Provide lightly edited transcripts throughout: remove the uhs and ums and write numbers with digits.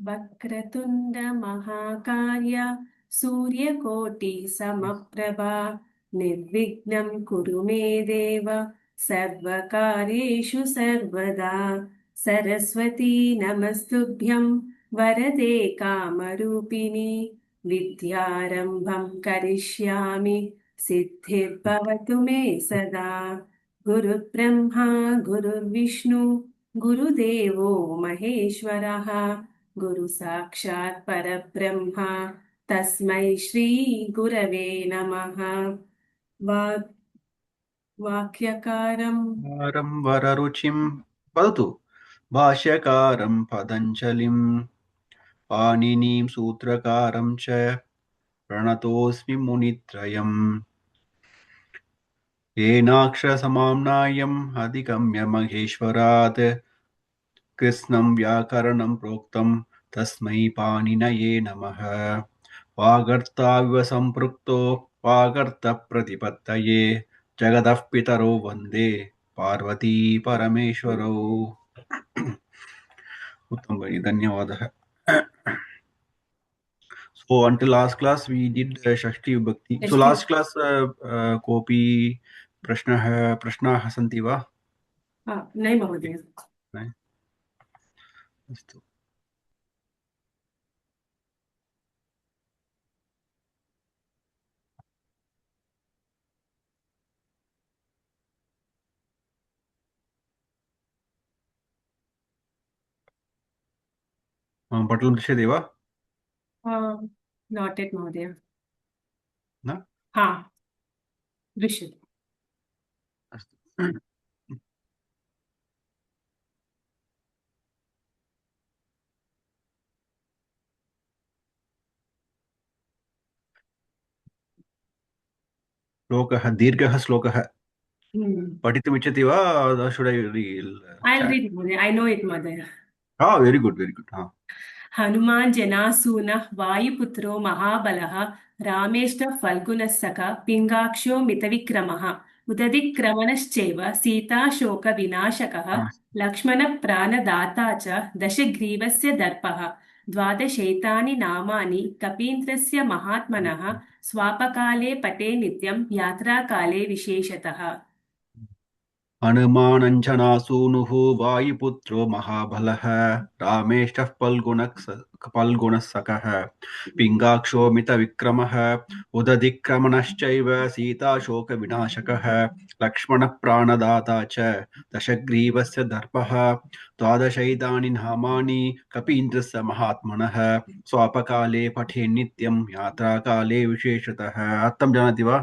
वक्रतुण्ड महाकाय सूर्यकोटि समप्रभा निर्विघ्नं कुरु मे देव सर्वकार्येषु सर्वदा सरस्वती नमस्तुभ्यं वरदे कामरूपिणि विद्यारम्भं करिष्यामि सिद्धिर्भवतु मे सदा गुरुब्रह्मा गुरुर्विष्णु गुरुदेवो महेश्वरः गुरु साक्षात् परब्रह्म तस्मै श्री गुरवे नमः वाक्यकारम् वररुचिं वदतु भाष्यकारं पतञ्जलिं पाणिनीं सूत्रकारं च प्रणतोऽस्मि मुनित्रयम् येनाक्षरसमाम्नायम् अधिगम्य महेश्वरात् कृत्स्नं व्याकरणं प्रोक्तं तस्मै पाणिनये नमः वागर्ताविव सम्पृक्तो वागर्तप्रतिपत्तये जगतः पितरो वन्दे पार्वती परमेश्वरौ उत्तम भगिनी धन्यवादः. So until last class we did Shashti Vibhakti. So last class कोऽपि प्रश्नाः सन्ति वा? नै महोदय. अस्तु. पटलं दृश्यते वा? नाट् एट् महोदय. न? हा दृश्यते. अस्तु. श्लोकः दीर्घः श्लोकः पठितुमिच्छति वा? Should I read? I'll read it, Mother. I know it, Mother. Ah, very good, very good. Hanuman जनासूनः वायुपुत्रो महाबलः रामेष्टः फल्गुनः सखा पिङ्गाक्षो मितविक्रमः उदधिक्रमणश्चैव सीताशोकविनाशकः लक्ष्मणः प्राणदाता च दशग्रीवस्य दर्पः द्वादशैतानि नामानि कपीन्द्रस्य महात्मनः स्वापकाले पठे नित्यं यात्राकाले विशेषतः. हनुमानञ्जनासूनुः वायुपुत्रो महाबलः रामेष्टः फल्गुणः सकः पिङ्गाक्षो मितविक्रमः उदधिक्रमणश्चैव सीताशोकविनाशकः लक्ष्मणः प्राणदाता च दशग्रीवस्य दर्पः द्वादशैतानि नामानि कपीन्द्रस्य महात्मनः स्वापकाले पठे नित्यं यात्राकाले विशेषतः. अर्थं जानाति वा?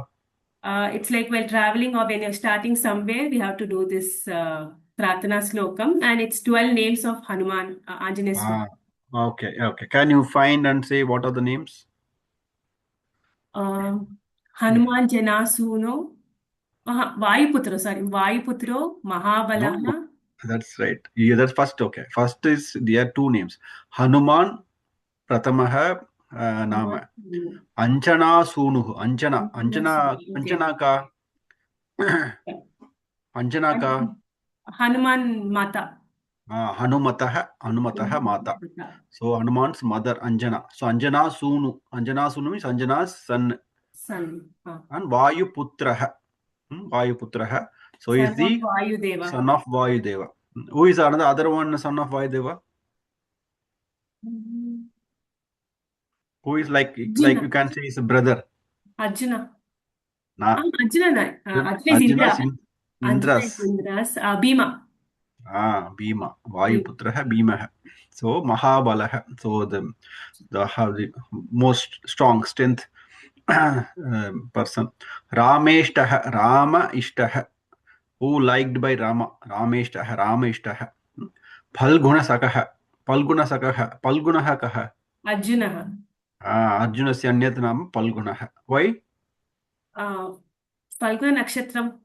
It's like while traveling or when you're starting somewhere, we have to do this Pratana Slokam, and it's 12 names of Hanuman, Anjaneya Swami. Okay. Can you find and say what are the names? Hanuman Janasuno, Vayuputro, Mahabalaha. No, that's right. Yeah, that's first. Okay. First is there are two names. Hanuman Pratamaha Nama. Anjana Sunuhu. Anjana ka. Anjana ka. Hanuman Mata. Hanumataha Mata. So Hanuman's mother Anjana. So Anjana Sunu. Anjana Sunu means Anjana's son. And Vayuputraha. Vayuputraha. So is the son of Vayudeva. Who is another other one son of Vayudeva? Who is like you can say is a brother? Arjuna. Arjuna is Indra's Bhima. Bhima. Vayuputraha Bhima. So Mahabalaha. So the most strength person. Rameshtaha. Rama Ishtaha. Who liked by Rama. Rameshtaha. Rama Ishtaha. Phalguna Sakaha. Palgunaha kaha. Arjunaha. Arjunasya anyat naam Palgunaha. Why? Falguna Nakshatram.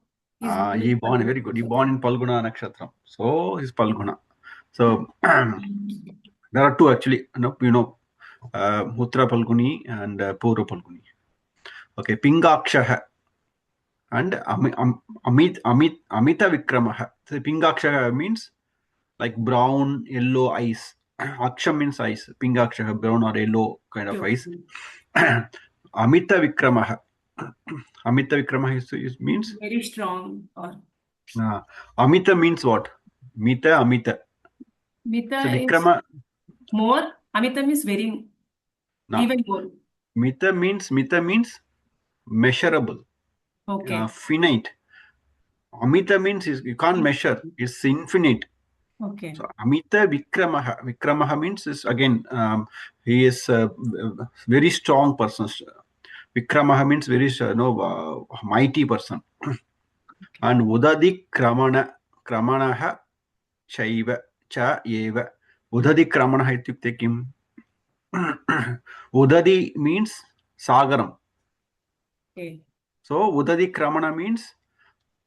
He born very good. He born in Palguna Nakshatram. So he's Palguna. So there are two actually. Uttara Palguni and Purva Palguni. Okay, Pingakshaha and Amita Vikramaha. So Pingakshaha means like brown, yellow eyes. Aksham means eyes. Pingaksha, brown or yellow kind of Sure. eyes. Amita Vikramah. Amita Vikramah is means? Very strong. Or Amita means what? Mita, Amita. Mita So is Vikrama. more. Amita means very, No. even more. Mita means measurable. Okay. Finite. Amita means you can't measure. It's infinite. Okay. So Amita Vikramaha. Vikramaha means is again he is a very strong person. Vikramaha means very mighty person. And Udadi Kramanaha Chaiva Cha Eva. Udadi Kramanaha ityukte kim? Udadi means Sagaram. Okay. So Udadi Kramana means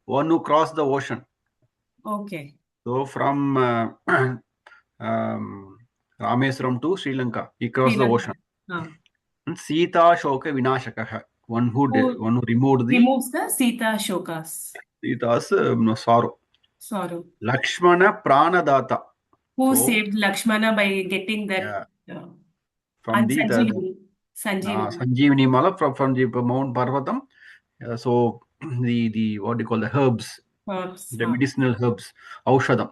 one who crossed the ocean. Okay. So from Rameswaram to Sri Lanka, he crossed the ocean. Sita Shoka Vinashakaha, one who removed removes the Sita Shokas. Sita's sorrow. Sorrow. Lakshmana Pranadata. Who saved Lakshmana by getting that from the Sanjeevani Mala from the Mount Parvatam. So the what do you call the herbs, the medicinal herbs, Aushadam.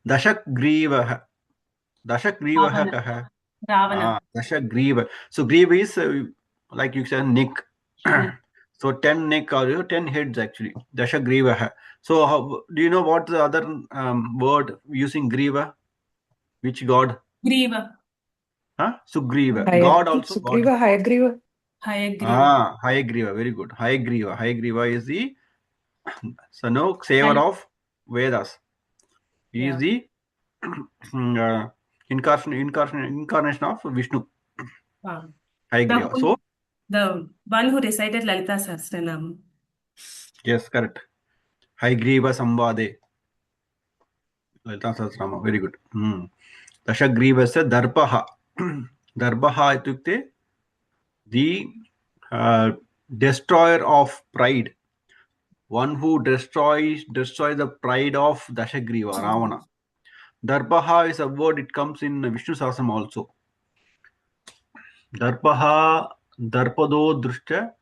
Dashagriva kaha. Ravana. Dashagriva. So griva is like you said neck. So 10 neck or 10 heads actually. Dashagriva. So do you know what the other word using griva? Which god? Griva. Sugriva. God also. Sugriva, Hayagriva. Hayagriva. Very good. Hayagriva. Hayagriva is the saver of Vedas. He is the incarnation of Vishnu. Hayagriva. So the one who recited Lalita Sahasranam. Yes, correct. Hayagriva Sambade. Lalita Sahasranam. Very good. Dashagriva se Darpaha. Darpaha itukte the destroyer of pride. One who destroys the pride of Dashagriva, Ravana. Darpaha is a word, it comes in Vishnu Sahasranam also. Darpaha, Darpado Drushta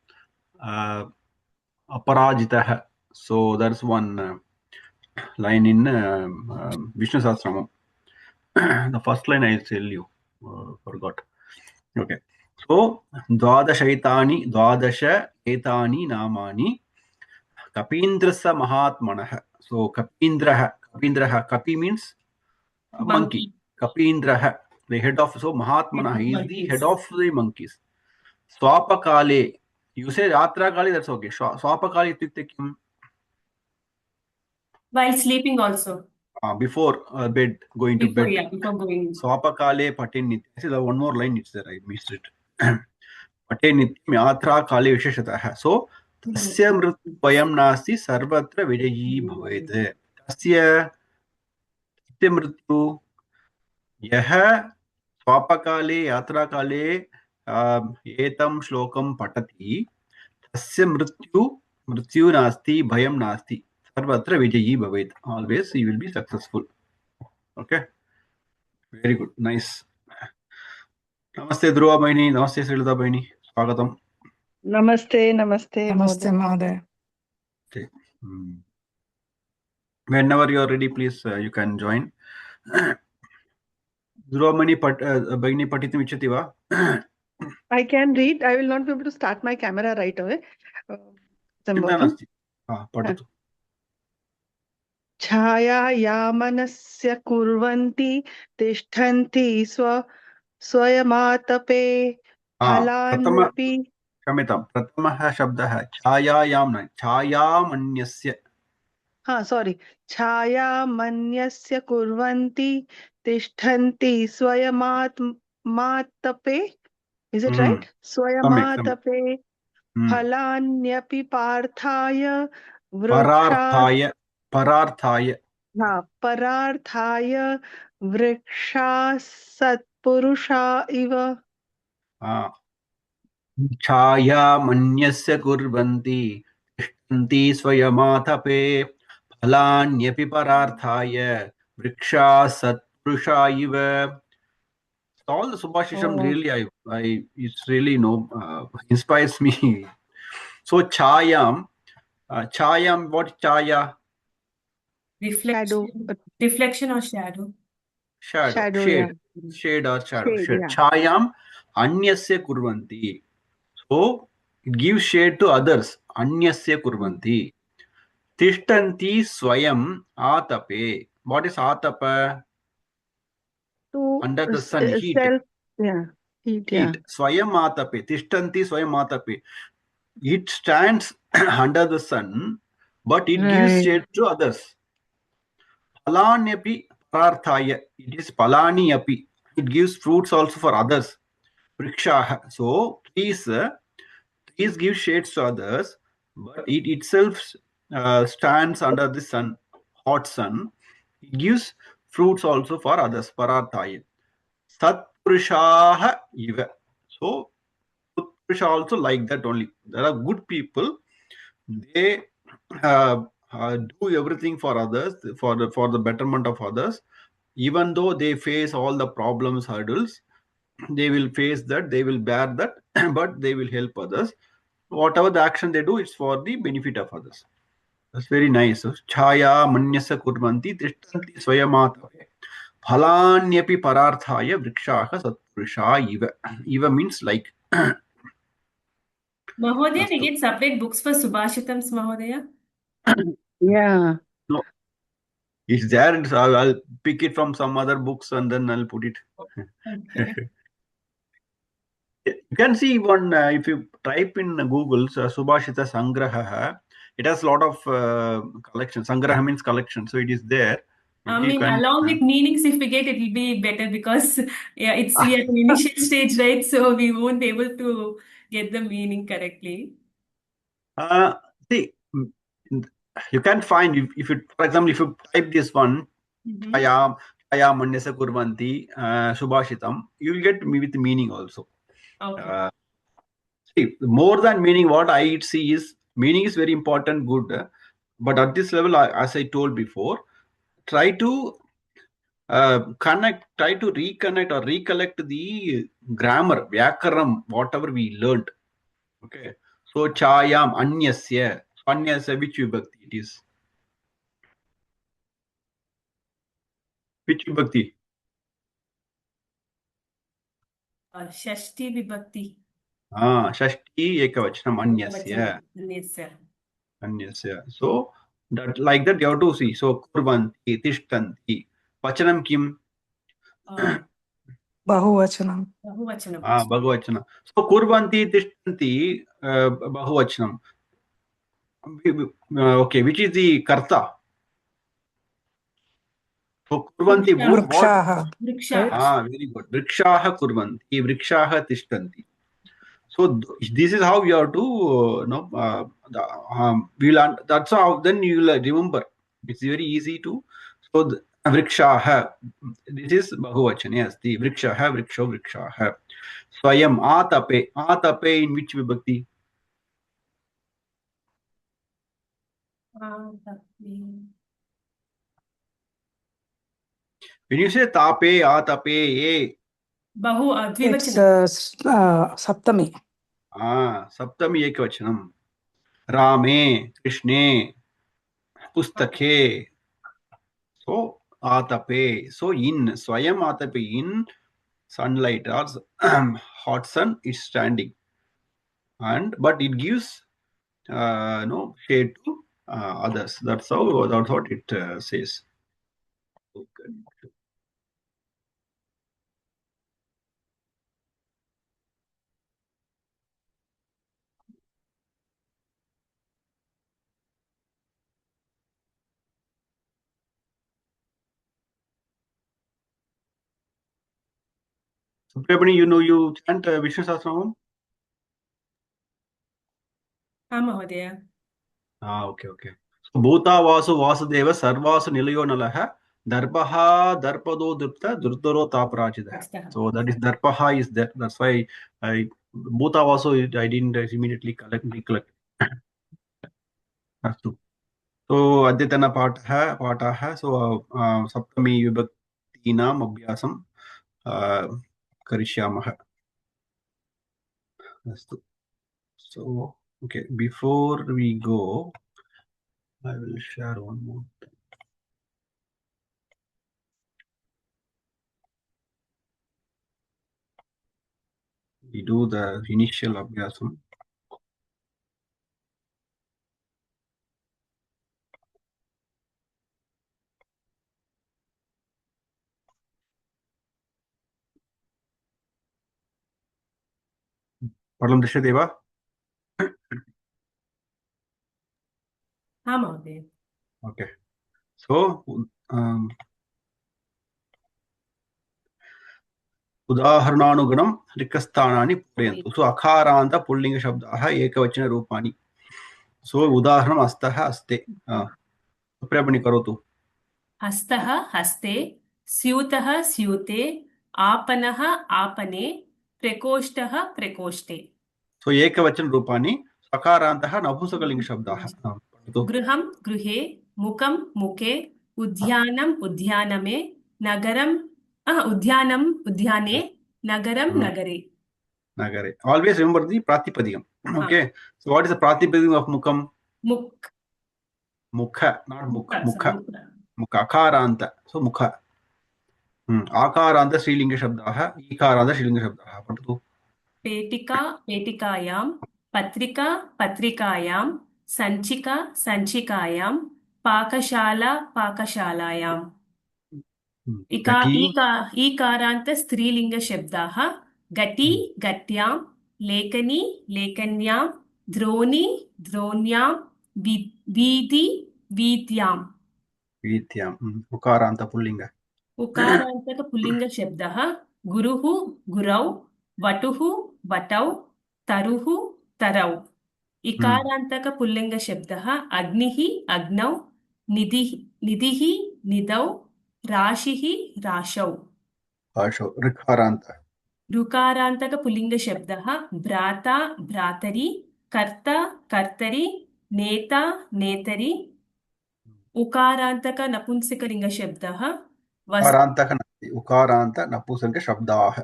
Aparajitaha. So there's one line in Vishnu Sahasranam. The first line I'll tell you. Forgot. Okay. So Dwadasha Etani Namani Kapindrasa Mahatmanah. So Kapindraha. Kapi means monkey. Kapindraha, the head of, so Mahatmanah, he is the head of the monkeys. Swapakale. You say Yatra Kali, that's okay. Swapakali ityukte kim? While sleeping also. Before bed, going to bed. Yeah, before going. Swapakale Patenit. See, one more line it's there, I missed it. Patenit Yatra Kali Visheshataha. So Tasya Mritvayam Nasti Sarvatra Vijayi Bhavete. Tasya Mrityu Yaha Swapakale Yatra Kale Etam Shlokam Patati Tasya Mrityu Nasti Bhayam Nasti Sarvatra Vijayi Bhavet. Always he will be successful. Okay. Very good. Nice. Namaste Dhruva Bhaini. Namaste Srilata Bhaini. Swagatam. Namaste, namaste. Namaste, Mahoday. Okay. Whenever you are ready, please you can join. Dhruva Bhaini Patitam Ichchati va? I can read. I will not be able to start my camera right away. Patatu. Chhaya yamanasya kurvanti tishtanti swayamatape phalanyapi. Kamitam. Pratamaha shabdaha. Chhayamanyasya. Sorry. Chhayamanyasya kurvanti tishtanti swayamatape. Is it right? Swayamatape phalanyapi parthaya Pararthaya. Pararthaya vriksha satpurusha iva. Chaya manyasya kurvanti tishtanti swayamatape phalanyapi pararthaya vriksha Satpurusha Iva. All the Subhashisham really, it's really, inspires me. So Chayam, what Chaya? Shadow. Reflection or shadow? Shadow, Shadow, yeah. shade or shadow. Shade, yeah. Chayam anyasya kurvanti. So it gives shade to others. Anyasya kurvanti. Tishtanti swayam atape. What is atapa? To Under the sun, heat. self, yeah. Heat, yeah. Heat. Swayam atape. Tishtanti swayam atape. It stands under the sun, but it gives Right. shade to others. Palanyapi pararthaya. It is palani api. It gives fruits also for others. Vrikshaha. So trees give shades to others, but it itself stands under the sun, hot sun. It gives fruits also for others. Pararthaya. Satpurushaha iva. So Satpurusha also like that only. There are good people. They do everything for others, for the betterment of others. Even though they face all the problems, hurdles, they will face that, they will bear that, but they will help others. Whatever the action they do, it's for the benefit of others. That's very nice. Chaya manyasa kurvanti tishtanti swayamatape. Phalanyapi pararthaya vrikshaha satpurusha iva. Iva means like. Mahodaya, we get separate books for Subhashitams, Mahodaya? Yeah. No, it's there. I'll pick it from some other books and then I'll put it. Okay. You can see one, if you type in Google, Subhashita Sangraha, it has a lot of collection. Sangraha means collection. So it is there. I mean, along with meanings, if we get, it will be better because it's at an initial stage, right? So we won't be able to get the meaning correctly. See, you can find, if you, for example, if you type this one, Chaya Manyasa Kurvanti Subhashitam, you will get me with meaning also. Okay. See, more than meaning, what I see is meaning is very important, good. But at this level, as I told before, try to try to reconnect or recollect the grammar, Vyakaram, whatever we learned. Okay. So, Chayam, Anyasya. Anyasya, which vibhakti it is? Which vibhakti? Shashti Vibhakti. Shashti Ekavachanam, Anyasya. Anyasya. So, that like that you have to see. So, Kurvanti, Tishtanti. Vachanam kim? Bahuvachanam. Bahuvachanam. So, Kurvanti, Tishtanti, Bahuvachanam. Okay, which is the Karta? So, Kurvanti, Vrikshaha. Very good. Vrikshaha Kurvanti, Vrikshaha Tishtanti. So, this is how you have to, that's how then you will remember. It's very easy to. So, Vrikshaha, this is Bahuvachan, yes, the Vrikshaha, Vrikshaha. Swayam, Atape in which vibhakti? When you say Tape, Atape, It's Saptami. Saptami Ekavachanam. Rame, Krishne, Pustake. So, Atape. So, in Swayam Atape, in sunlight or hot sun is standing. But it gives shade to others. That's what it says. Okay. Suprabhani, you chant Vishnu Sahasranam? Mahodaya. Okay. So, Bhuta Vasu Vasudeva Sarvasu Nilayo Nalaha Darpaha Darpado Drupta Drutaro Taprajida. So that is Darpaha is there. That's why Bhuta Vasu I didn't immediately recollect. So Adyatana Pataha. So Saptami Vibhakti पद्धतीनाम् अभ्यासं करिष्यामः। अस्तु। So, okay, before we go, I will share one more thing. We do the initial abhyasam. पटलं दृश्यते वा? हाँ महोदय। Okay. So, उदाहरणानुगुणं रिक्तस्थानानि पूरयन्तु। सो अकारान्त पुल्लिङ्गशब्दाः एकवचनरूपाणि। सो उदाहरणम् हस्तः हस्ते। प्रयत्नं करोतु। हस्तः हस्ते, स्यूतः स्यूते, आपणः आपणे, प्रकोष्ठः प्रकोष्ठे। सो एकवचनरूपाणि, अकारान्तः नपुंसकलिङ्गशब्दाः। गृहं गृहे, मुखं मुखे, उद्यानम् उद्यानमे, नगरं उद्यानम् उद्याने, नगरं नगरे। Nagare. Always remember the Pratipadikam. Okay. So what is the Pratipadikam of Mukam? Muk. Mukha, not Mukha. Mukha. Mukha. Akaranta. So Mukha. Akaranta Srilinga Shabdaha. Ikaranta Srilinga Shabdaha. Patatu. पेटिका पेटिकायां, पत्रिका पत्रिकायां, सञ्चिका सञ्चिकायां, पाकशाला पाकशालायाम्। ईकारान्त स्त्रीलिङ्गशब्दाः घटी घट्यां, लेखनी लेखन्यां, द्रोणी द्रोण्यां, वीथि वीथ्याम्। उकारन्त पुल्लिङ्ग। उकारान्तक पुल्लिङ्गशब्दः गुरुः गुरौ, वटुः वटौ, तरुः तरौ। इकारान्तक पुल्लिङ्गशब्दः अग्निः अग्नौ, निधिः निधौ, राशिः राशौ। ऋकारान्तक पुल्लिङ्गशब्दः भ्राता भ्रातरि, कर्ता कर्तरि, नेता नेतरि। उकारान्तक नपुंसकलिङ्गशब्दः उकारान्त नपुंसकशब्दाः।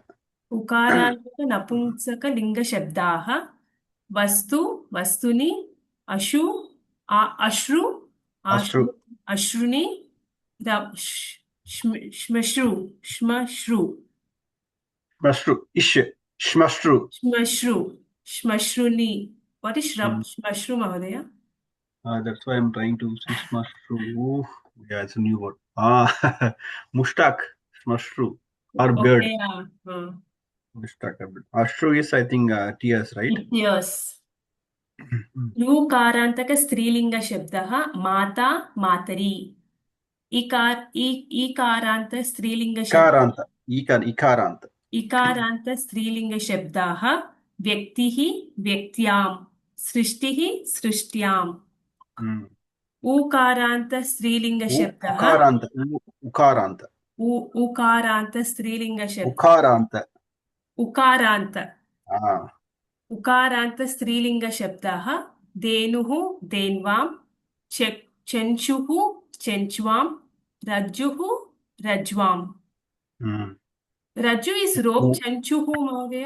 उकारान्तक नपुंसकलिङ्गशब्दाः वस्तु वस्तुनि, अश्रु अश्रु अश्रुनि, श्मश्रु श्मश्रु श्मश्रु श्मश्रु श्मश्रुनि। What is श्मश्रु महोदय? That's why I'm trying to see Shmashru. Yeah, it's a new word. Mushtaq, Shmashru, or bird. Mushtaq, bird. Ashru is, I think, tears, right? Yes. ऋकारान्तक स्त्रीलिङ्गशब्दः माता मातरि। ईकारान्त स्त्रीलिङ्गशब्दः इकारान्त स्त्रीलिङ्गशब्दाः व्यक्तिः व्यक्त्यां, सृष्टिः सृष्ट्याम्। ऊकारान्त स्त्रीलिङ्गशब्दः उकारान्त स्त्रीलिङ्गशब्दः उकारान्त स्त्रीलिङ्गशब्दः धेनुः धेन्वां, चञ्चुः चञ्च्वां, रज्जुः रज्ज्वाम्। रज्जु is rope, चञ्चुः महोदय?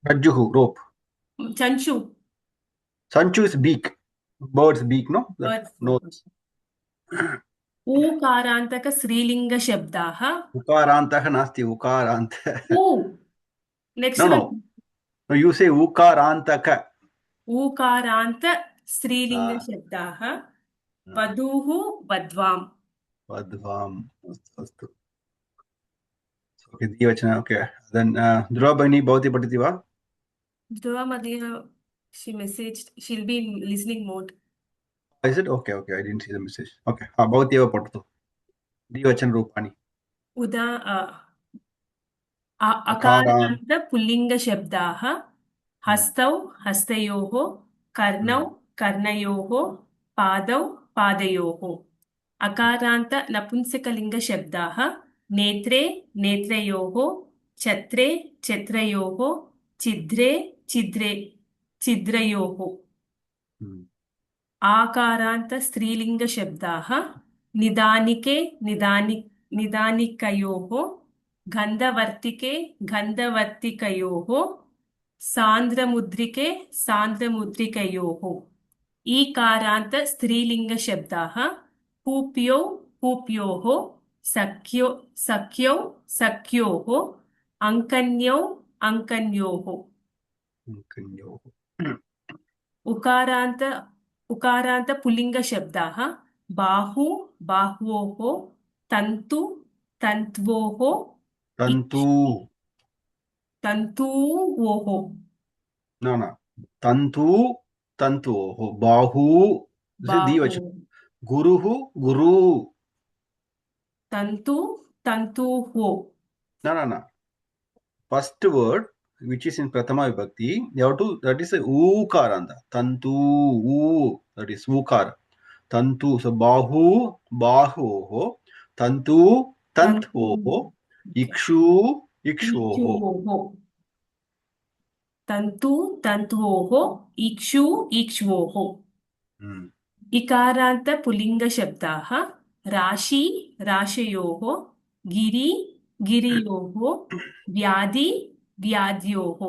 Rajjuhu, rope. Sanchu is beak. Bird's beak, no? Nose. ऊकारान्तक स्त्रीलिङ्गशब्दाः Ukarantah nasti, ukarant. Next one. No, you say ukarantaka. ऊकारान्त स्त्रीलिङ्गशब्दाः वधूः वध्वाम्। अस्तु। Okay, Dvachana, okay. Then Dhruva Bhagini Bhavati Patiti va? Dhruva Madhya, she messaged, she'll be in listening mode. Is it? Okay, I didn't see the message. Okay, Bhavati va Patatu. Dvachana Rupani. अकारान्त पुल्लिङ्गशब्दाः हस्तौ हस्तयोः, कर्णौ कर्णयोः, पादौ पादयोः। अकारान्त नपुंसकलिङ्गशब्दाः नेत्रे नेत्रयोः, छत्रे छत्रयोः, छिद्रे छिद्रयोः। आकारान्त स्त्रीलिङ्गशब्दाः निदानिके निदानिकयोः गन्धवर्तिके गन्धवर्तिकयोः सान्द्रमुद्रिके सान्द्रमुद्रिकयोः ईकारान्त स्त्रीलिङ्गशब्दाः पूप्यौ पूप्योः सख्यो सख्यौ सख्योः अङ्कन्यौ अङ्कन्योः उकारान्त उकारान्त पुल्लिङ्गशब्दाः बाहु बाह्वोः तन्तु तन्त्वोः तन्तु तन्तूवोः न तन्तु तन्तोः बाहु बाहु गुरुः गुरु तन्तु तन्तुः no first word which is in prathama vibhakti you have to that is a ukaranta tantu that is ukara tantu so bahu bahoho tantu tantvoho ikshu ikshoho तन्तु तन्तुवोः इक्षु इक्ष्वोः इकारान्त पुल्लिङ्गशब्दाः राशि राशयोः गिरि गिरियोः व्याधि व्याध्योः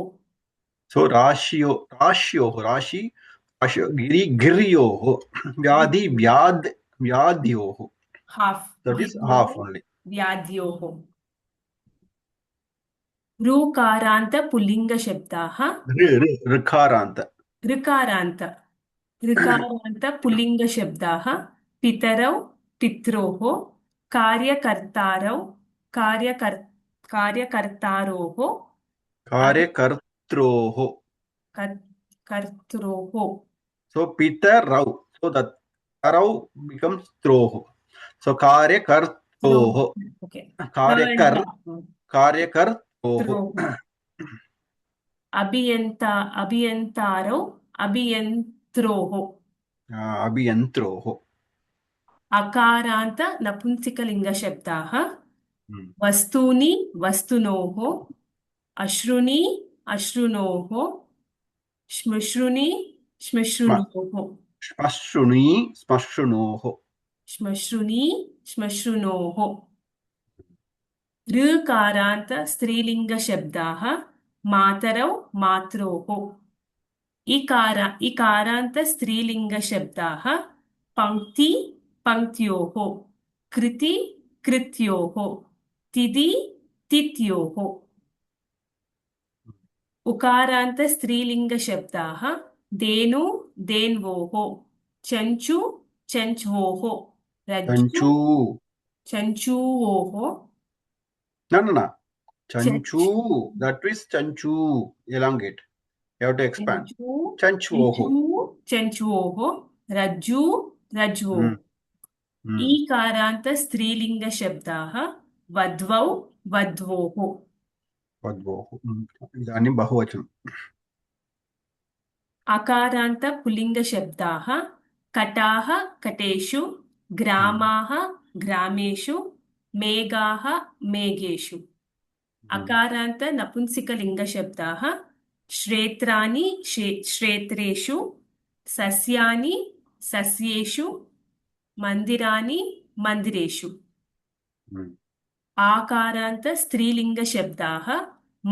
so राश्योः राशि गिरि गिर्योः व्याधि व्याध्योः half that is half only व्याध्योः ऋकारान्त पुल्लिङ्गशब्दाः ऋकारान्त ऋकारान्त ऋकारान्त पुल्लिङ्गशब्दाः पितरौ पित्रोः कार्यकर्तारौ कार्यकर्तारोः कार्यकर्त्रोः कर्त्रोः so pitarau so that tarau becomes troho so karyakartoh okay karyakartoh अभियन्तारौ अभियन्त्रोः अभियन्त्रोः अकारान्त नपुंसकलिङ्गशब्दाः वस्तूनि वस्तुनोः अश्रूणि अश्रुणोः श्मश्रुनि श्मश्रुणोः श्मश्रुणि श्मश्रुणोः श्मश्रुनि श्मश्रुणोः ऋकारान्त स्त्रीलिङ्गशब्दाः मातरौ मात्रोः इकारान्त स्त्रीलिङ्गशब्दाः पङ्क्ति पङ्क्त्योः कृति कृत्योः तिथि तिथ्योः उकारान्त स्त्रीलिङ्गशब्दाः धेनु धेन्वोः चञ्चु चञ्च्वोः रज्जु चञ्चूवोः no chanchu that is chanchu elongate you have to expand चञ्चुवोः रज्जु रज्वोः ईकारान्त स्त्रीलिङ्गशब्दाः वध्वौ वध्वोः इदानीं बहुवचनम् अकारान्त पुल्लिङ्गशब्दाः कटाः कटेषु ग्रामाः ग्रामेषु मेघाः मेघेषु अकारान्त नपुंसकलिङ्गशब्दाः श्रेत्राणि श्रेत्रेषु सस्यानि सस्येषु मन्दिराणि मन्दिरेषु आकारान्त स्त्रीलिङ्गशब्दाः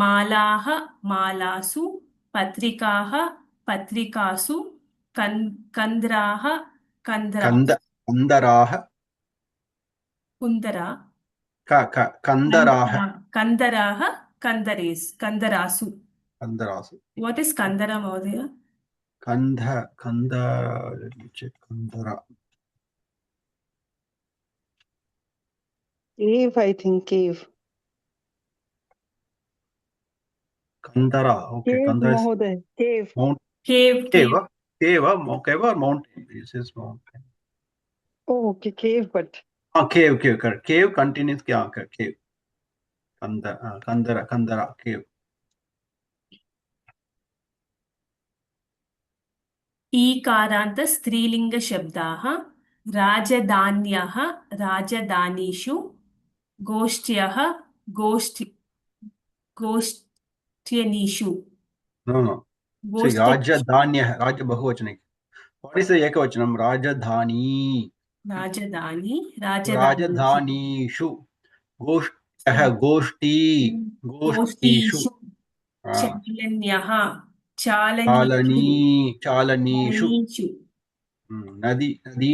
मालाः मालासु पत्रिकाः पत्रिकासु कन्दराः कन्दराः कुन्दरा कन्दराः कन्दराः कन्दरासु what is kandara mohdaya kandara Cave, I think cave. Kandara, okay. Cave, Kandara is Mohoday. Cave. cave or mountain. This is mountain. Oh, okay, cave, but. Cave, correct. Cave continues. Cave. Kandara, cave. ईकारान्त स्त्रीलिङ्गशब्दाः राजधान्यः राजधानीषु गोष्ठ्यः गोष्ठ्यनीषु No. See, Rajadhanyah, Raja Bahuvachana. What is the Ekavachanam? Rajadhani. Rajadhani. Rajadhanishu. गोष्ठ्यः गोष्ठी गोष्ठीषु गोष्ठीषु आ, चालन्यः चालनी चालनीषु चालनीषु चालनीषु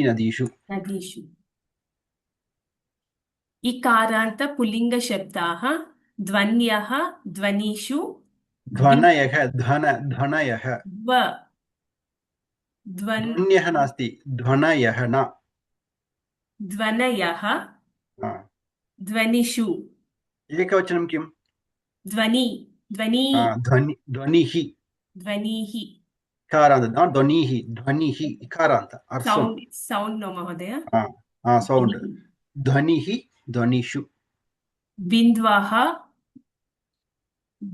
नदीषु नदीषु इकारान्त पुल्लिङ्गशब्दाः ध्वन्यः ध्वनिषु ध्वनयः ध्वनयः द्व ध्वन् ध्वन्यः नास्ति ध्वनयः न ध्वनयः आ, ध्वनिषु एकवचनं किम् ध्वनि ध्वनि ध्वनिः ध्वनिः इकारान्त न ध्वनिः इकारान्त अर्सम् सौण्ड् नो महोदय सौण्ड् ध्वनिः ध्वनिः ध्वनिषु बिन्द्वः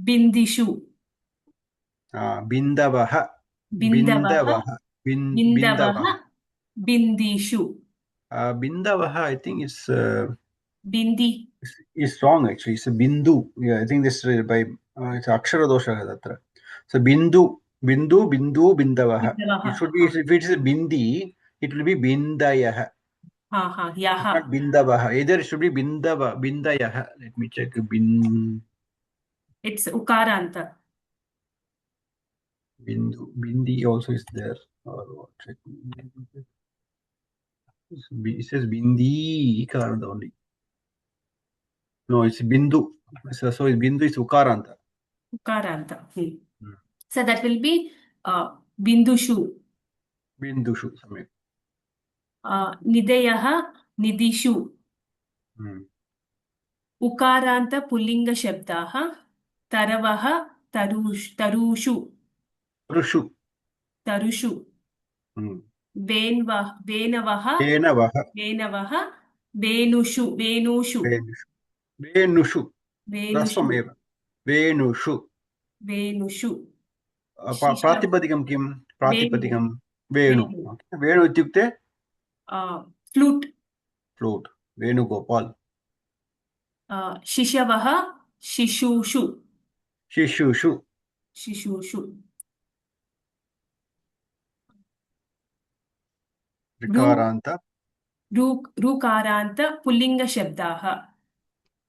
बिन्दिषु बिन्दवः बिन्दवः बिन्दवः बिन्दवः बिन्दिषु बिन्दवः I think bindi is wrong actually. It's a bindu. Yeah, I think this is by it's akshara dosha tatra. So bindu bindavah. It should be, if it is a bindi, it will be bindayah. यः Not bindavah. Either it should be bindayah. Let me check. It's ukaranta. Bindi also is there. Or what? Check. It says bindi ikaranta only. No, it's bindu. So bindu is ukaranta. Ukaranta. So that will be bindushu. Bindushu. Samyak. Nidayah nidishu. Ukaranta pullinga shabdaah taravah tarushu. Tarushu. Venavah venushu. Rasvameva. Venushu. Pratipadikam kim? Pratipadikam Venu. Venu ityukte? Flute. Venu Gopal. Shishavah shishushu. Rikaranta. Rukaranta pullinga shabdaah.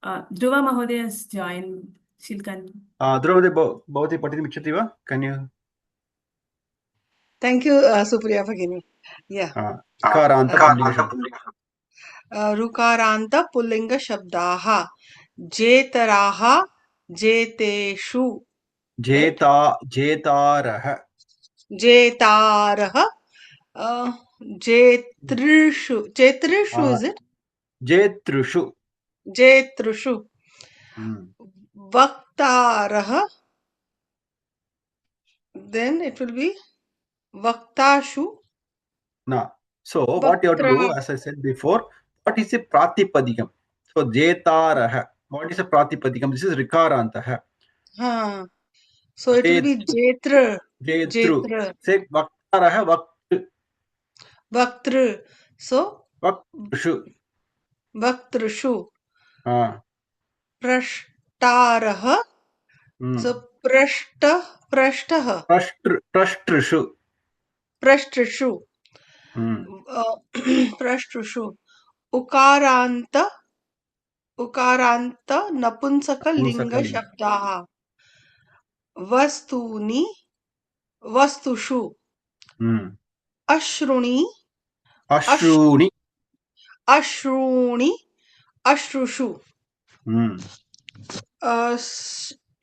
Dhruva Mahodaya has joined. She'll continue. Dhruva bhavati patitum ichchati va? Can you? Thank you, Supriya, for giving. Yeah. Rikaranta pullinga shabdaah. Rukaranta pullinga shabdaha jetaraha jeteshu jetaraha jetaraha jetrishu is it jetrushu vaktaraha, then it will be vaktashu. No. So what you have to do, as I said before, what is a pratipadikam? So jetaraha. What is a pratipadikam? This is rikarantah. So it will be jetra. Say vaktaraha vaktru. So vaktrushu. Prashtaraha. So prashtah. Prashtrushu. Prashtrushu. Ukaranta napunsaka linga shabdaha. Vastushu. Ashruni. Ashrushu.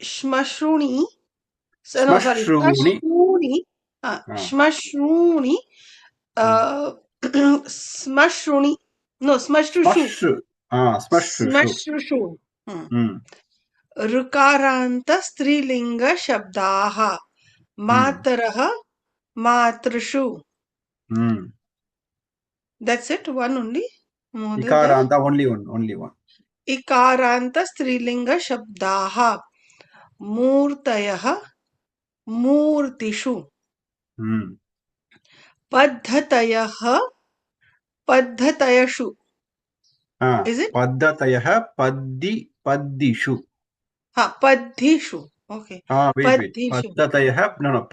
Shmashruni. Shmashruni. Smashruni. No, Smashtrushu. Smashtrushu. Rukaranta strilinga shabdaha. Mataraha matrushu. That's it, one only. Ikaranta only one. Ikaranta strilinga shabdaha. Murtayaha murtishu. Paddhatayashu. Is it? Paddhatayaha paddishu. Paddhishu. Okay. Wait. Paddhatayaha, no,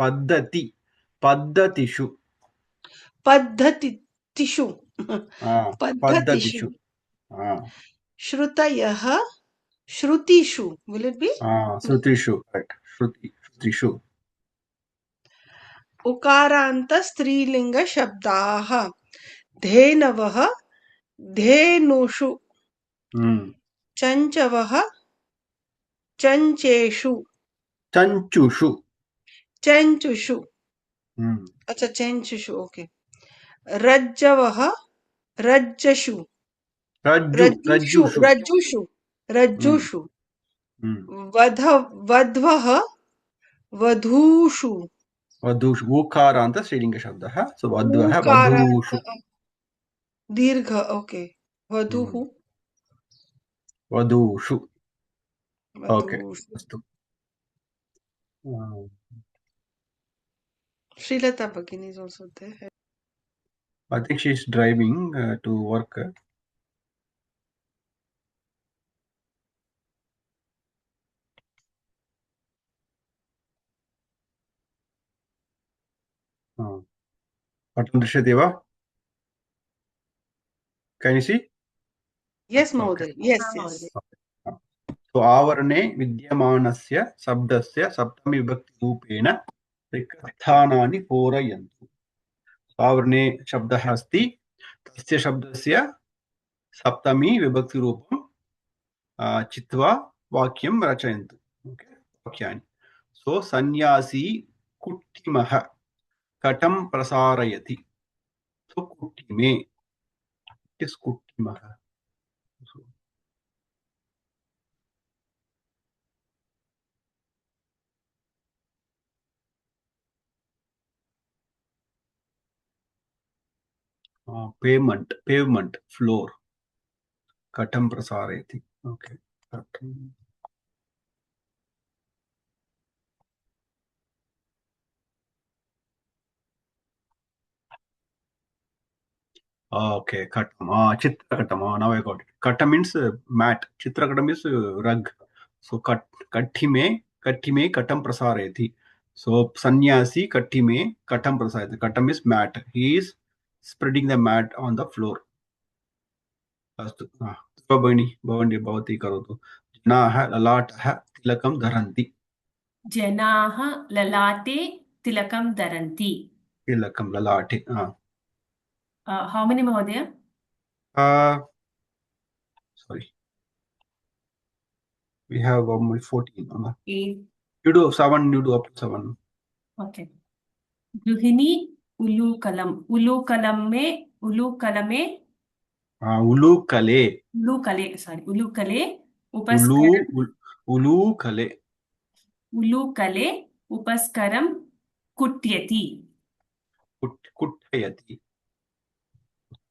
paddatishu. Paddhatishu. Paddatishu. श्रुतयः श्रुतिषु. Will it be? श्रुतिषु, right. श्रुतिषु. उकारान्त स्त्रीलिंग शब्दाः. धेनवः धेनुषु. चञ्चवः चञ्चेषु. चञ्चुषु. चञ्चुषु. अच्छा, चञ्चुषु. Okay. रज्जवः रज्जषु. रज्जुषु. रज्जुषु. रज्जुषु. वधवः वधूषु. वधूषु. ऊकारान्त स्त्रीलिङ्ग शब्दः. सो वध्वः वधूषु. दीर्घ. Okay. वधूः वधूषु. Okay, अस्तु. Srilata Bhagini is also there. I think she is driving to work. पठनं दृश्यते वा? Can you see? Yes, Mahoday. Yes, yes. So आवरणे विद्यमानस्य शब्दस्य सप्तमी विभक्तिरूपेण रिक्तस्थानानि पूरयन्तु. आवरणे शब्दः अस्ति, तस्य शब्दस्य सप्तमी विभक्तिरूपं चित्वा वाक्यं रचयन्तु. ओके, वाक्यानि. सो सन्यासी कुट्टिमः कटं प्रसारयति. सो कुट्टिमे is कुट्टिमः. pavement, floor. Katam prasarayati. Okay. Okay, katam. Chitrakatam. Now I got it. Katam means mat. Chitrakatam is rug. So kattime katam prasarayati. So sannyasi kattime katam prasarayati. Katam is mat. He is spreading the mat on the floor. अस्तु. भवन्ति भवती करोतु. जनाः ललाटः तिलकं धरन्ति. जनाः ललाटे तिलकं धरन्ति. तिलकं ललाटे. How many, Mahodaya? Sorry. We have only 14. 8. You do 7, you do up to 7. Okay. गृहिणी उलूकलम. उलूकलम में उलूकले. Sorry, उलूकले उपस्करम कुट्यति. कुट्टयति.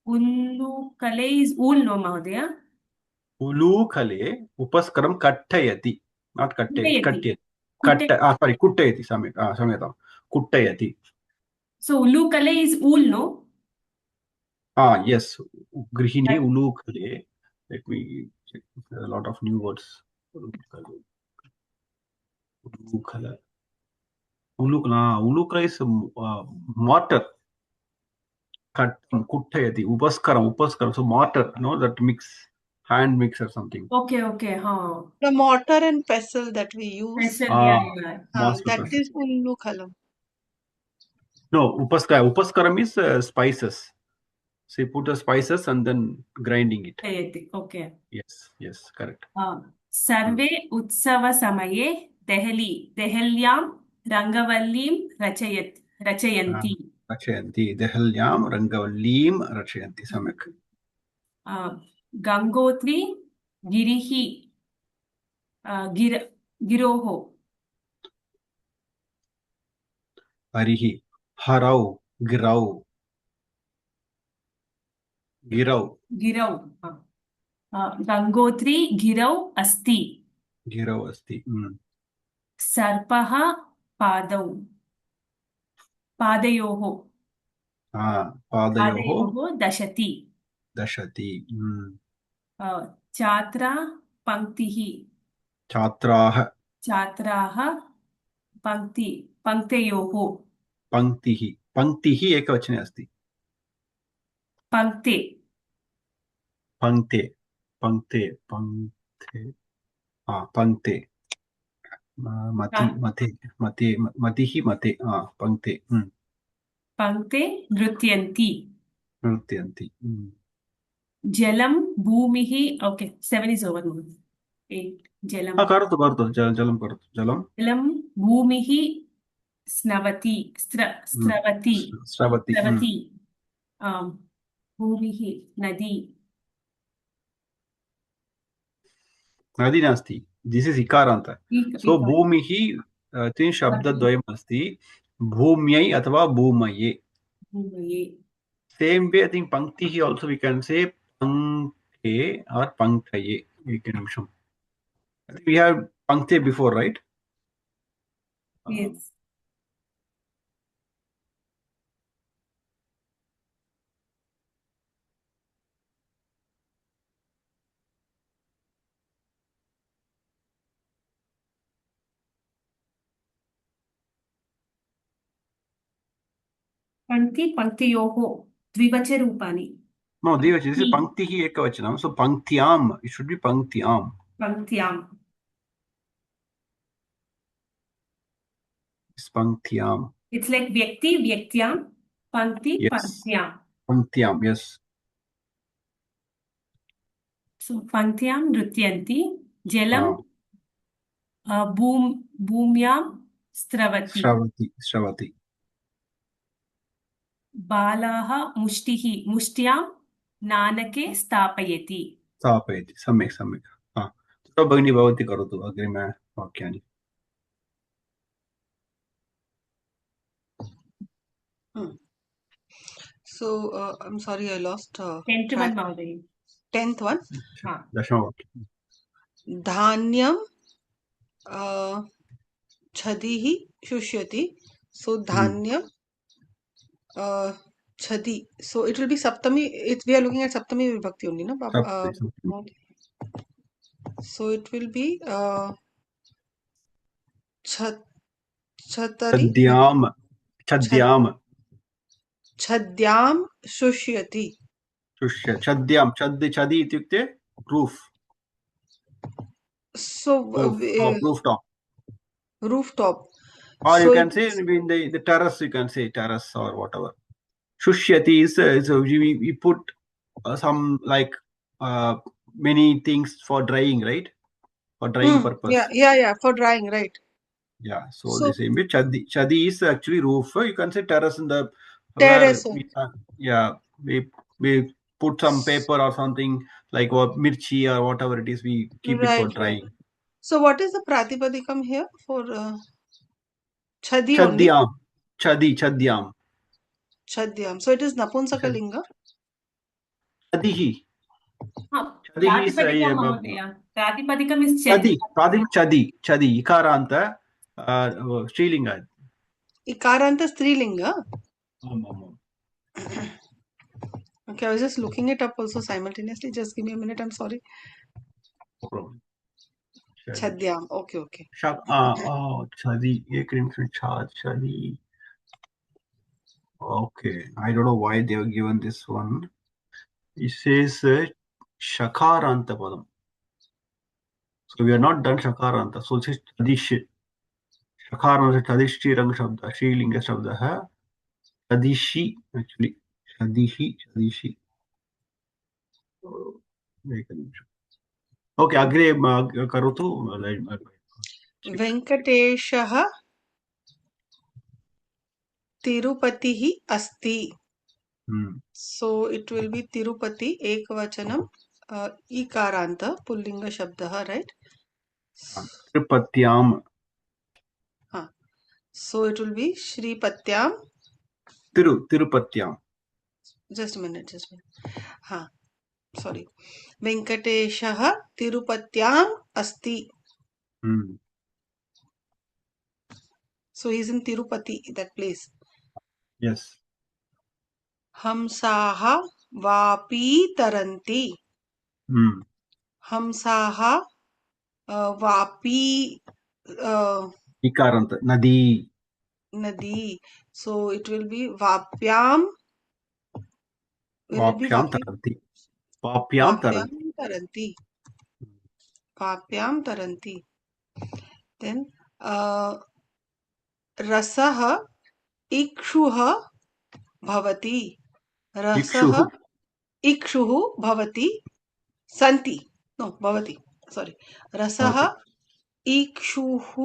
उल्लूकले is ul, no, Mahodaya? उलूकले उपस्करं कट्टयति. Not कट्टयति. Sorry, कुट्टयति. क्षम्यतां. कुट्टयति. So उल्लूकले is ul, no? Yes. Grihini ulukale. Let me check. There are a lot of new words. Ulukala is mortar. Kuttayati. Upaskaram. So mortar, that hand mix or something. Okay. The mortar and pestle that we use. Pestle, yeah. That is ullukalam. No, upaskaram is spices. So you put the spices and then grinding it. Okay. Yes, correct. सर्वे उत्सव समये देहल्यां रंगवल्लीं रचयन्ति. देहल्यां रंगवल्लीं रचयन्ति. सम्यक्. गंगोत्री गिरोः. हरिः हरौ गिरौ. गंगोत्री गिरौ अस्ति. सर्पः पादयोः दशति. छात्रा पंक्तिः. छात्राः पंक्तयोः. पंक्तिः एकवचने अस्ति. पंक्ते. Pankte. Pankte. Mati. Matihi. Mate. Pankte. Pankte nrityanti. Nrityanti. Jalam bhumihi. Okay, 7 is over now. 8. Jalam. Karatu. Jalam karatu. Jalam. Jalam bhumihi snavati. Stravati. Stravati. Bhumihi nadi. Nadi nasti. This is ikaranta. So bhumihi tin shabdadvayam asti. Bhumyai athava bhumaye. Same way, I think panktihi also we can say pankte or panktaye. I think we have pankte before, right? Yes. Panktiyoho dvivacharupani. No, Devachi, this is panktihi ekavachanam. So panktyam, it should be panktyam. Panktyam. It's panktyam. It's like vyakti, vyaktyam, pankti, Yes. panktyam. Panktyam, yes. So panktyam nrityanti, jalam bhumyam stravati. Balaha mushtyam nanake stapayati. Samyak. So Bhagini Bhavati Karotu, Agrima Vakyani. So, I'm sorry, I lost 10th one, Maudari. 10th one. Dashama Vakya. Dhanyam chadihi shushyati. So, dhanyam chadi. So, it will be saptami. We are looking at saptami vibhakti only, no? So, it will be Chadyam shushyati. Chadyam. Chadi ityukte roof. So, rooftop. Or you can say in the terrace, you can say terrace or whatever. Shushyati is we put some like many things for drying, right? For drying purpose. Yeah, for drying, right? Yeah, so the same way chadi is actually roof. You can say terrace in the terrace. We put some paper or something like mirchi or whatever it is, we keep it for drying. Right. So what is the pratipadikam here for chadi only? Chadyam. So it is Napunsakalinga? Chadihi. Pratipadikam is chadi. Chadi. Ikaranta Strilinga. Ikaranta Strilinga? Okay, I was just looking it up also simultaneously. Just give me a minute, I'm sorry. No problem. Chadyam. Okay. Chadi. Chadi. Okay, I don't know why they have given this one. It says Shakaranta Padam. So we are not done Shakaranta. So it says Chadish. Shakaranta Chadishti Rang Shabda. Shrilinga Shabda hai. Chadishi actually. Chadishi. Okay, Agre Karotu. Venkateshaha Tirupatihi Asti. So it will be Tirupati Ekavachanam Ikaranta Pullinga Shabdaha, right? Tirupatyam. So it will be Shripatyam. Tirupatyam. Just a minute. Sorry. Venkateshaha Tirupatyam Asti. So he's in Tirupati, that place. Yes. Hamsaha Vapi Taranti. Hamsaha Vapi Ikaranta. Nadi. So it will be Vapyam. Vapyam Taranti. तरन्ति. वाप्यां तरन्ति. Then रसः इक्षुः भवति. रसः इक्षुः भवति सन्ति. No, भवति. Sorry. रसः इक्षुः.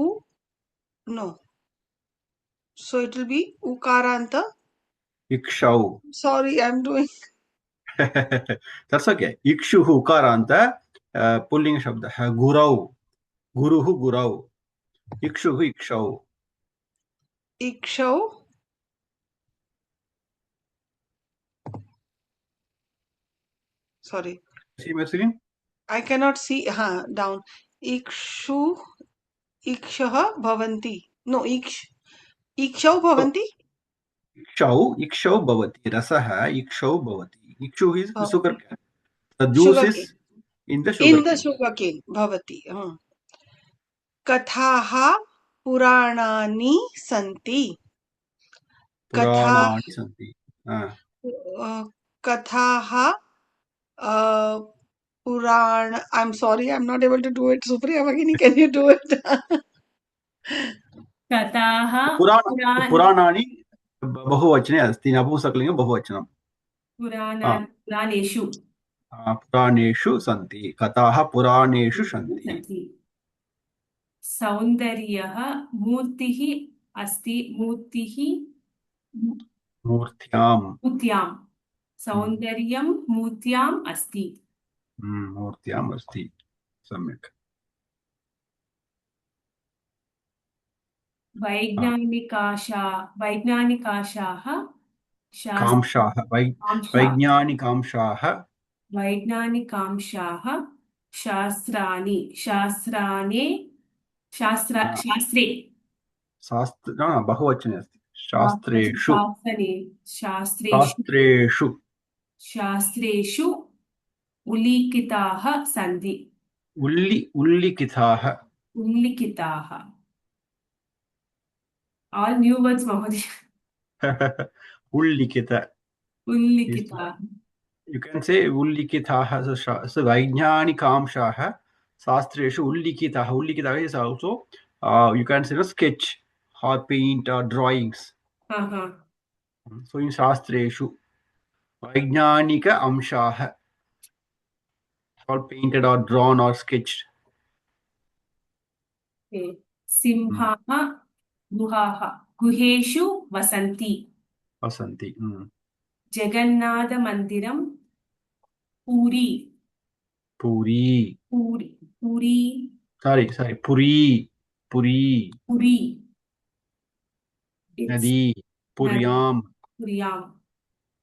No. So it will be ukaranta. Ikshau. Sorry, I'm doing. That's okay. Ikshuhu ukaranta. Pulling shabda. Gurau. Guruhu gurau. Ikshuhu ikshau. Ikshau. Sorry. See my screen? I cannot see. Down. Ikshu. Ikshah bhavanti. No, ikshau bhavanti. Ikshau bhavati. Rasaha ikshau bhavati. Ikshu is sugar cane. The juice Sugar is cane. in the sugar In cane. the sugar cane. Bhavati. Kathaha puranani santi. Puranani santi. Kathaha Puran. I'm sorry, I'm not able to do it. Supriya Bhagini, can you do it? कथाः पुराणानि बहुवचने अस्ति. नपुंसकलिङ्गे बहुवचनं. पुराणेषु पुराणेषु सन्ति. कथाः पुराणेषु सन्ति. सौन्दर्यः मूर्तिः अस्ति. मूर्त्यां. सौन्दर्यं मूर्त्याम् अस्ति. मूर्त्याम् अस्ति. सम्यक्. वैज्ञानिकांशाः शास्त्रे बहुवचने अस्ति. शास्त्रेषु उल्लिखिताः सन्ति. उल्लिखिताः. All new words, Mahodaya. Ullikita. You can say ullikitaha. So Vaijnanikamshaha. Shastreshu ullikitaha. Ullikitaha is also you can say a sketch or paint or drawings. So in Shastreshu Vaijnanika Amshaha. All painted or drawn or sketched. Okay. Simhaha गुहेषु वसन्ति. जगन्नाथ मंदिरम पुरी. नदी पुर्याम.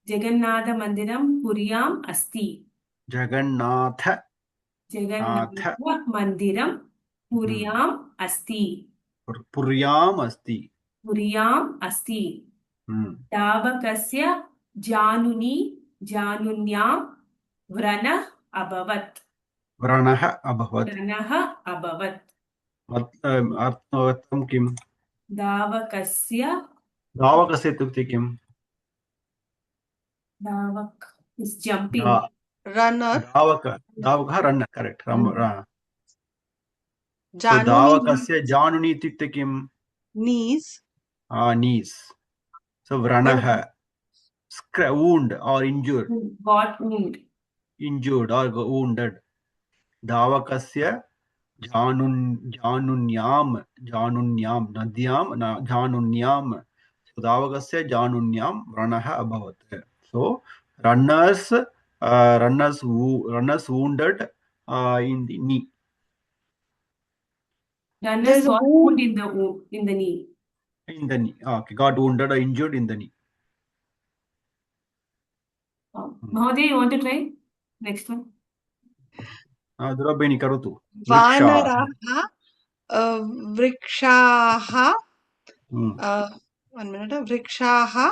जगन्नाथ मंदिरम पुर्याम अस्ति. जगन्नाथ मंदिरम पुर्याम अस्ति. पुर्याम अस्ति. दावकस्य जानुन्यां व्रणः अभवत्. अर्थं किं? दावकस्य इत्युक्ते किं? दावक is jumping. Runner. दावकः runner. Correct. दावकस्य जानुनी इत्युक्ते किं? Knees. So व्रणः, wound or injured. Got wound. Injured or wounded. Davakasya janunyam nadyam janunyam. So Davakasya janunyam vranaha abhavat. So runners wounded in the knee. Runners got wound in the knee. In the knee. Okay, got wounded or injured in the knee. Mahodaya, you want to try? Next one. Durabeni karotu. Vanaraha vrikshaha. 1 minute. Vrikshaha.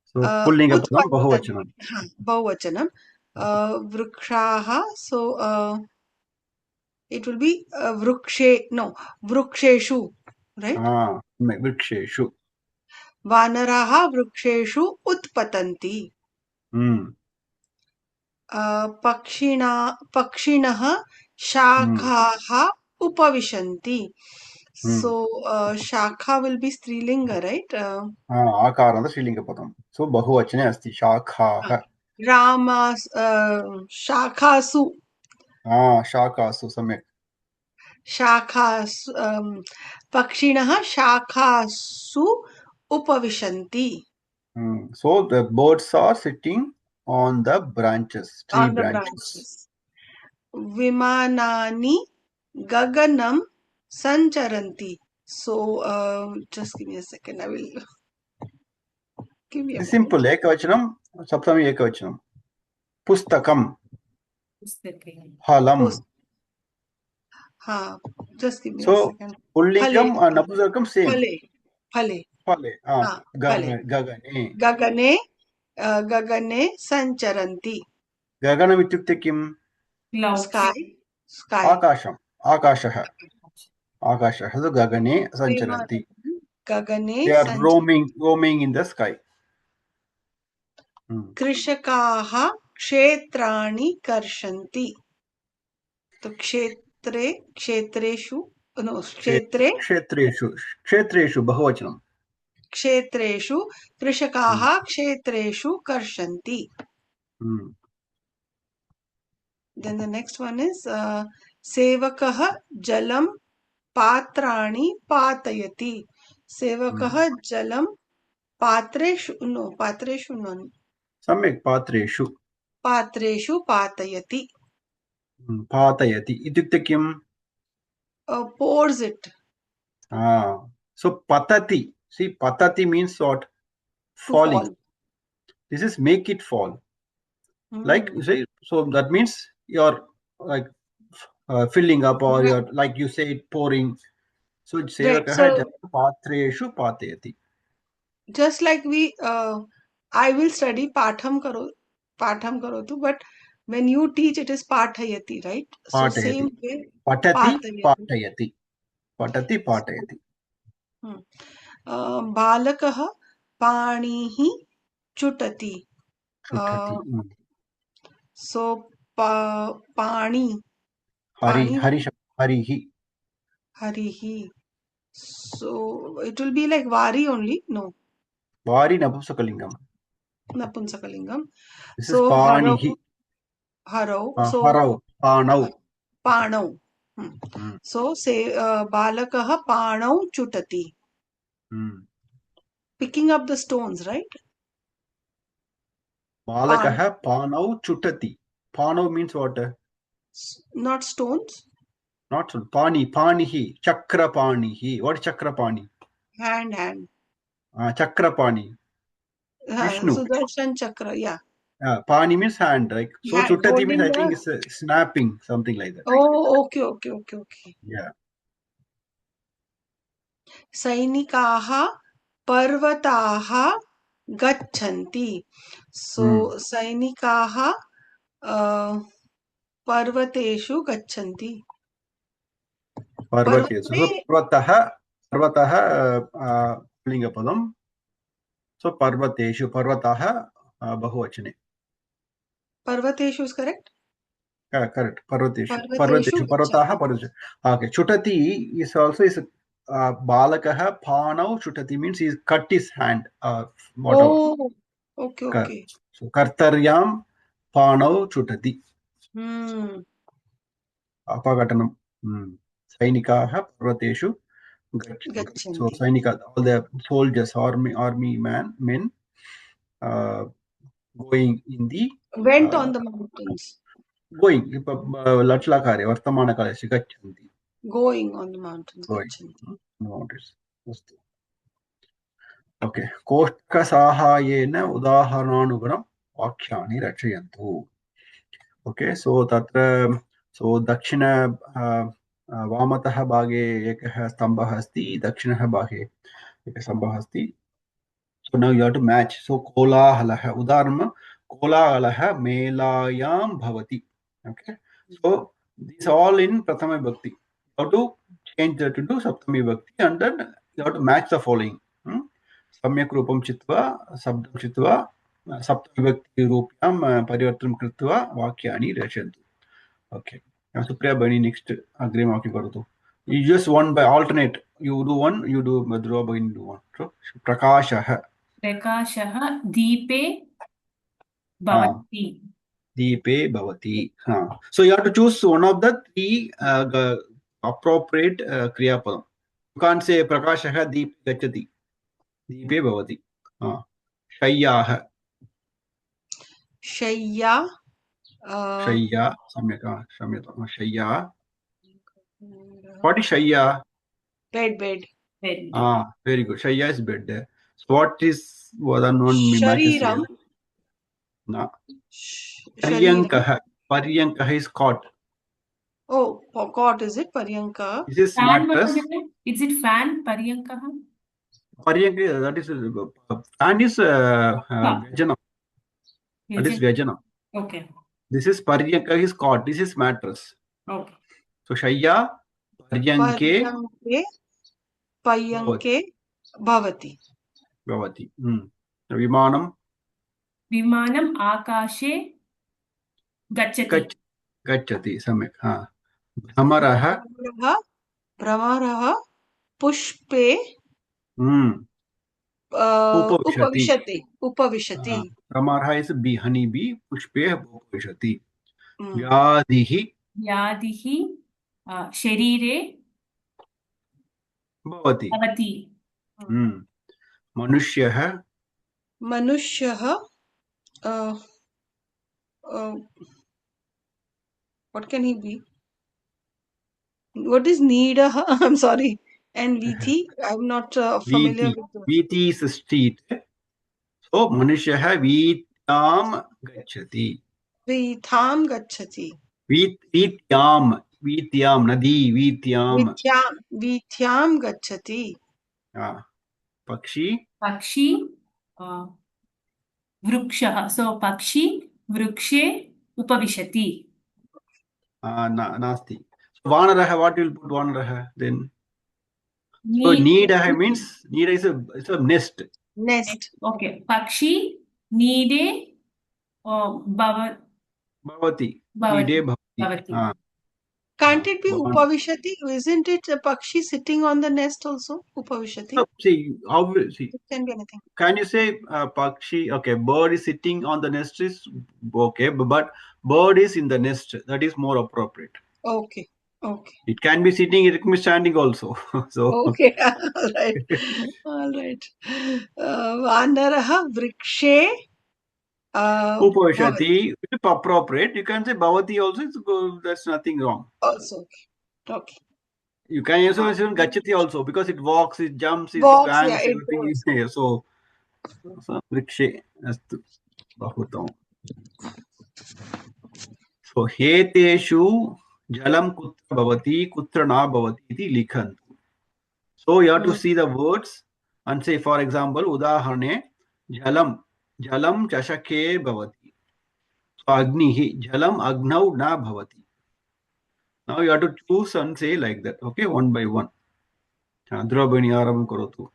So pullinga padam bahuvachanam. Bahuvachanam. Vrikshaha. So it will be vruksheshu, right? Vruksheshu. Vanaraha vruksheshu utpatanti. पक्षिणः शाखाः उपविशन्ति. So shakha will be strilinga, right? आकार श्रीलिङ्गपदम्. So बहुवचने अस्ति शाखाः. शाखासु. शाखासु सम्यक्. शाखासु पक्षिणः शाखासु उपविशन्ति. So the birds are sitting on the branches, tree On the branches. विमानानि गगनं संचरन्ति. So just give me a second. I will give me a moment. Simple. एकवचनं सप्तमी एकवचनं. पुस्तकं. फलं. Just give me a second. पुल्लिङ्गं नपुंसकं same. फले. गगने. गगने संचरन्ति. गगनम् इत्युक्ते किं? स्काई. आकाशः. So गगने संचरन्ति. गगने They are roaming in the sky. कृषकाः क्षेत्राणि कर्षन्ति. तो क्षेत्रेषु बहुवचनं. क्षेत्रेषु कृषकाः क्षेत्रेषु कर्षन्ति. Then the next one is सेवकः जलं पात्राणि पातयति. सेवकः जलं पात्रेषु सम्यक् पात्रेषु पातयति. पातयति इत्युक्ते किं? Pours it. So patati. See, patati means what? Falling. This is make it fall. Like you say, so that means you're like filling up, or you're like you say pouring. So sevakah patreshu patayati. Just like I will study patham karotu, but when you teach it is pathayati, right? So same way. Patati patayati. बालकः पाणिः चुटति. So पाणि हरिः. So it will be like vari only. No, vari napusakalingam. This is panihi. Harau. So panau. So say balakah panau chutati. Picking up the stones, right? Balakah panau chutati. Panau means what? Not stones. Not stones. Panihi. Chakrapanihi. What is chakrapani? Hand. Chakrapani. Vishnu. Sudarshan chakra, yeah. Pani means hand, right? So chutati means I think it's snapping, something like that. Oh, okay. Yeah. सैनिकाः पर्वताः गच्छन्ति. So सैनिकाः पर्वतेषु गच्छन्ति. पर्वतेषु. पर्वतः लिङ्गपदम्. So पर्वतेषु. पर्वतः बहुवचने. पर्वतेषु is correct? Correct. Parvateshu. Okay. Chutati is also balakah panau chutati means he cut his hand. Whatever. Oh, okay. So kartaryam panau chutati. Apagatanam. Sainikaah parvateshu gachanti. So sainika, all the soldiers, army men going in the went on the mountains. Going लट्लकारे वर्तमानकाले गच्छन्ति. Going on the mountains. Okay. कोष्ठकसाहाय्येन उदाहरणानुगुणं वाक्यानि रचयन्तु. Okay. So तत्र दक्षिण वामतः भागे एकः स्तम्भः अस्ति, दक्षिणः भागे एकः स्तम्भः अस्ति. So now you have to match. So कोलाहलः उदाहरणं कोलाहलः मेलायां भवति. Okay, so these all in Prathama Vibhakti. You have to change that to Saptami Vibhakti, and then you have to match the following. Samyak Rupam Chitva, Sabdam Chitva, सप्तविभक्तिरूप्यां परिवर्तनं कृत्वा वाक्यानि रचयन्तु. Okay. Supriya Bani, next अग्रिम वाक्यं करोतु. You just one by alternate. You do one, you do Dhruva Bani do one. So Prakashah. प्रकाशः दीपे भवति. Deepe Bhavati. So you have to choose one of the three appropriate Kriya Padam. You can't say Prakashah Deep Gachati. Deepe Bhavati. Shayyah. Shayya. Shayya. Samyaka. Shayya. What is Shayya? Bed. Very good. Shayya is bed. So what is one Shariram. No. Paryankaha is cot. Oh, cot is it? Paryanka. This is Fan, mattress. is it fan? Paryankaha? Paryanka, that is fan is Vyajana. That is Vyajana. Okay. This is Paryanka is cot. This is mattress. Okay. So Shayya, Paryanke, Bhavati. Vimanam Akashe Gachati. Samyak. Bhramaraha Pushpe Upavishati. Bhramaraha is bee, honey bee. Pushpe Upavishati. Vyadihi Sharire Bhavati. Manushyaha what can he be? What is Needaha? I'm sorry. And Vithi? I'm not familiar with those. Viti is a street. So Manushyaha Vityam Gachati. Vitham Gachati. Vityam Nadi Vityam Gachati. Pakshi Vrukshah. So Pakshi Vrukshe Upavishati. Nasti. So Vanaraha, what will put Vanaraha then? So Needaha means Needa is a nest. Okay. Pakshi Neede Bhavati. Neede Bhavati. Can't it be Upavishati? Isn't it a Pakshi sitting on the nest also? Upavishati. So, see, it can be anything. Can you say Pakshi? Okay, bird is sitting on the nest is okay, but bird is in the nest. That is more appropriate. Okay. It can be sitting, it can be standing also. So okay, all right. Vanaraha Vrikshe Upavishati, if appropriate, you can say Bhavati also. It's good. That's nothing wrong. Also, okay. You can also say Gachati also because it walks, it jumps, it walks, swings, yeah, everything is here. So Vrikshe astu Bahutam. So Heteshu Jalam Kutra Bhavati Kutra Na Bhavati iti likhantu. So you have to see the words and say, for example, Udaharane Jalam Chashake Bhavati. So Agnihi Jalam Agnau Na Bhavati. Now you have to choose and say like that. Okay, one by one. Dhruva Bani Arambam Karotu.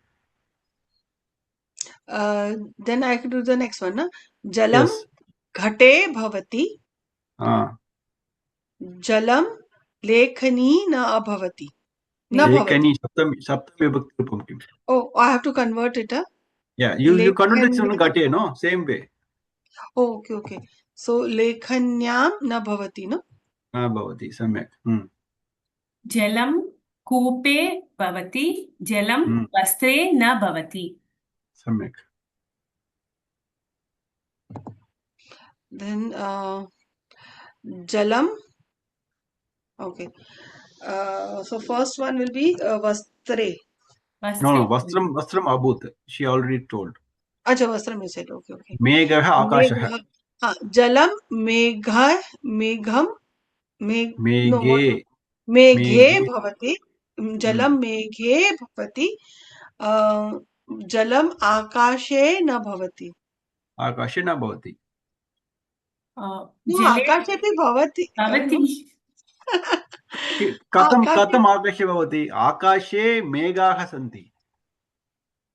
Then I can do the next one. Na? Jalam Ghate Bhavati. Jalam Lekhani Na Abhavati. Lekhani Saptami Bhakti Rupam Kim. Oh, I have to convert it. Yeah, you convert it to Ghate, no? Same way. Oh, okay. So Lekhanyam Na Bhavati, no? Na Bhavati, Samyak. Jalam Koope Bhavati. Jalam Vastre Na Bhavati. Samyak. Then Jalam. Okay. So first one will be Vastre. No, Vastram Abhut. She already told. Acha, Vastram you said. Okay. Megha Akashaha. Jalam Megham Meghe Bhavati. Jalam Meghe Bhavati. Jalam Akashe Na Bhavati. Akashe Na Bhavati. No, Akashe Pi Bhavati. Katam Akashe Bhavati. Akashe Meghaha Santi.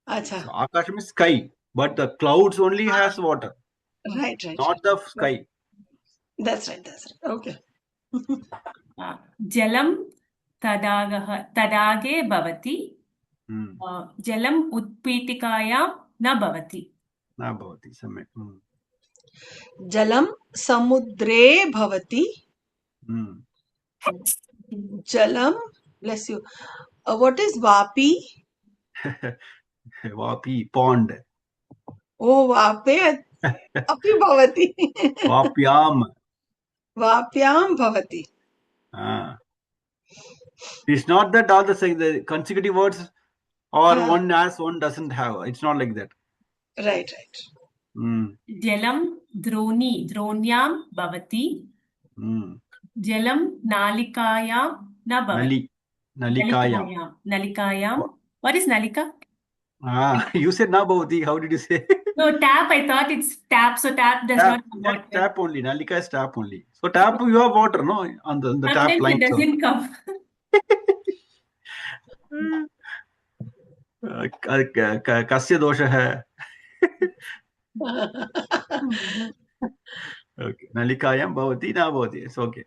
Acha. So Akasha means sky, but the clouds only has water. Right, right, not right. the sky. That's right, that's right. Okay. जलं तडागे भवति जलम् उत्पीठिकायां न भवति न भवति सम्यक् जलं समुद्रे भवति jalam, bless you. What is vapi? वापी pond. Oh, vape api bhavati. वाप्याम. Vapyam bhavati. It's not that all the consecutive words or one as one doesn't have. It's not like that. Right, right. जलं द्रोण्यां भवति जलं नालिकायां न भवति नलिकायां what is nalika you said na bhavati. How did you say? No, tap. I thought it's tap, so tap does not have water. Tap only. Nalika is tap only. So tap you have water, no? On the tap line. It doesn't come. कस्य दोषः? Okay. नलिकायां भवति न भवति. It's okay.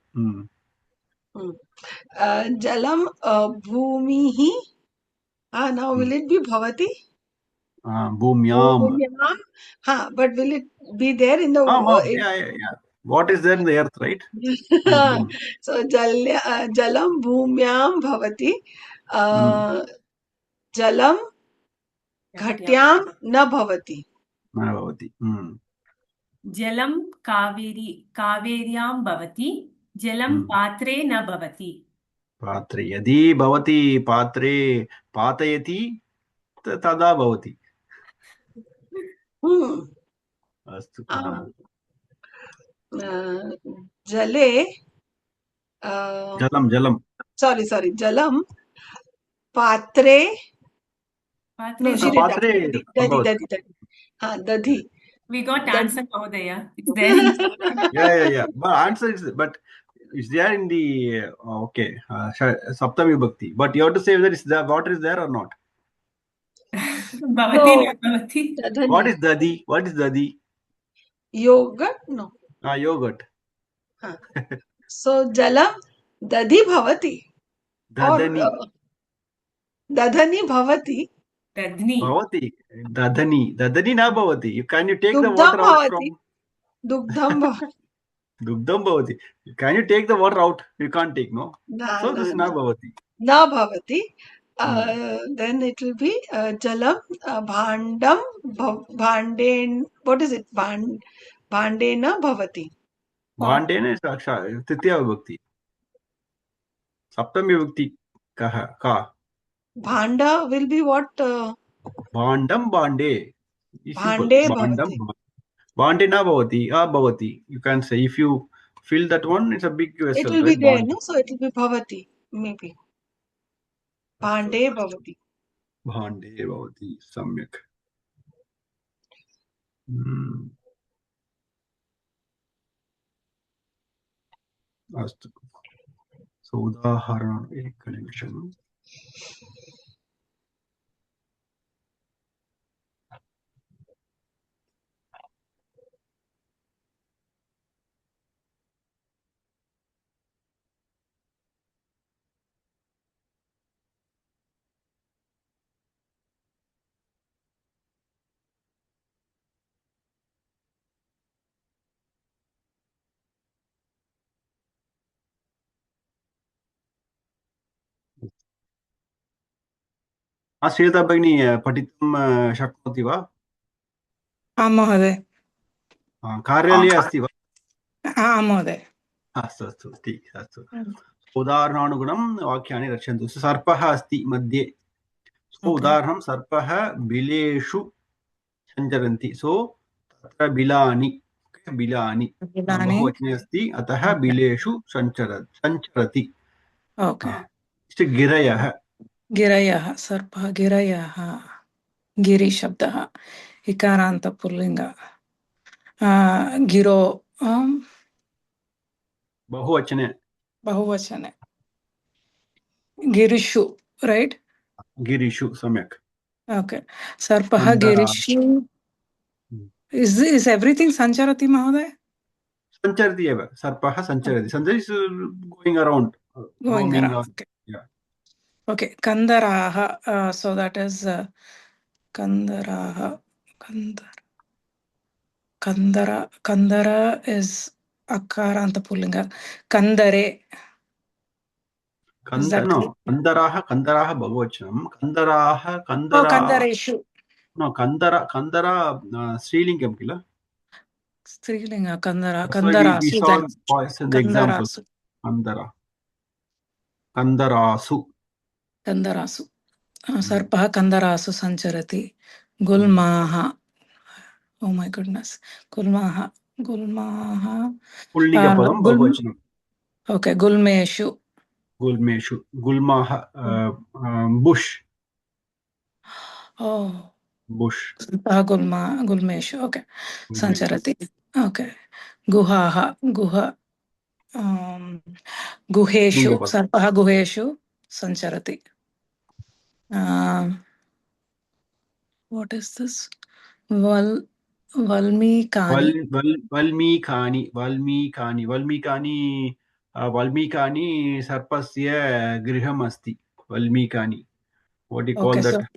Jalam bhumiः. Now will it be bhavati? Bhumyam. But will it be there in the yeah. What is there in the earth, right? So jalam bhumyam bhavati jalam ghatyam na bhavati जलं कावेर्यां भवति जलं पात्रे न भवति पात्रे यदि भवति पात्रे पातयति तदा भवति अस्तु जले जलं sorry jalam patre dadhi we got answer Mahodaya. It's there yeah but answer is but it's there in the okay Saptami Vibhakti, but you have to say whether the water is there or not. Bhavati na bhavati. What is dadi? Yogurt? No. Yogurt. So jalam dadhi bhavati. Dadhani bhavati. Dadhani na bhavati. Can you take the water out from Dugdham bhavati. Can you take the water out? You can't take, no? So this is na bhavati. Na bhavati. Then it will be jalam bhandam bhanden. What is it? Bhandena bhavati. Bhandena is Tritiya Vibhakti. Saptami Vibhakti ka. Bhanda will be what? Bhandam bhande. Bhande bhavati. Bhande na bhavati. Bhavati. You can say if you fill that one, it's a big vessel. It will be there, no? So it will be bhavati, maybe. Bhande bhavati. Samyak. Astu. So udaharanam ekanimisam. श्वेता भगिनी पठितुं शक्नोति वा? आं महोदय। कार्यालये अस्ति वा? आं महोदय। अस्तु अस्तु उदाहरणानुगुणं वाक्यानि रचयन्तु। सर्पः अस्ति मध्ये। उदाहरणं सर्पः बिलेषु सञ्चरन्ति। सो तत्र बिलानि बहुवचने अस्ति, अतः बिलेषु सञ्चरति। गिरयः सर्पः गिरयः गिरिशब्दः इकारान्त पुल्लिङ्ग गिरो बहुवचने गिरिषु राइट गिरिषु सम्यक् ओके सर्पः गिरिषु Is everything sancharati, Mahoday? Sancharati eva. Sarpah sancharati. Sancharati is going around. Going roaming around. Okay. Yeah. Okay. Kandaraha. So that is Kandaraha. Kandara is Akaranta Pullinga. Kandare. No. Kandaraha Bhagavachanam. Kandaraha. Oh, Kandareshu. No, Kandara Srilingam kila. Strilinga, Kandara. That's why we saw Then. boys in the example. Kandarasu. Sarpaha Kandarasu Sancharati. Gulmaha. Oh my goodness. Gulmaha. Pullinga padam Bhagavachanam. Okay. Gulmeshu. Gulmaha. Bush. Oh. Bush. Gulmeshu. Okay. Sancharati. Okay. Guhaha. Guheshu. Sarpaha Guheshu Sancharati. What is this? Valmikani. Valmikani sarpasya griham asti. Valmikani. What do you call that?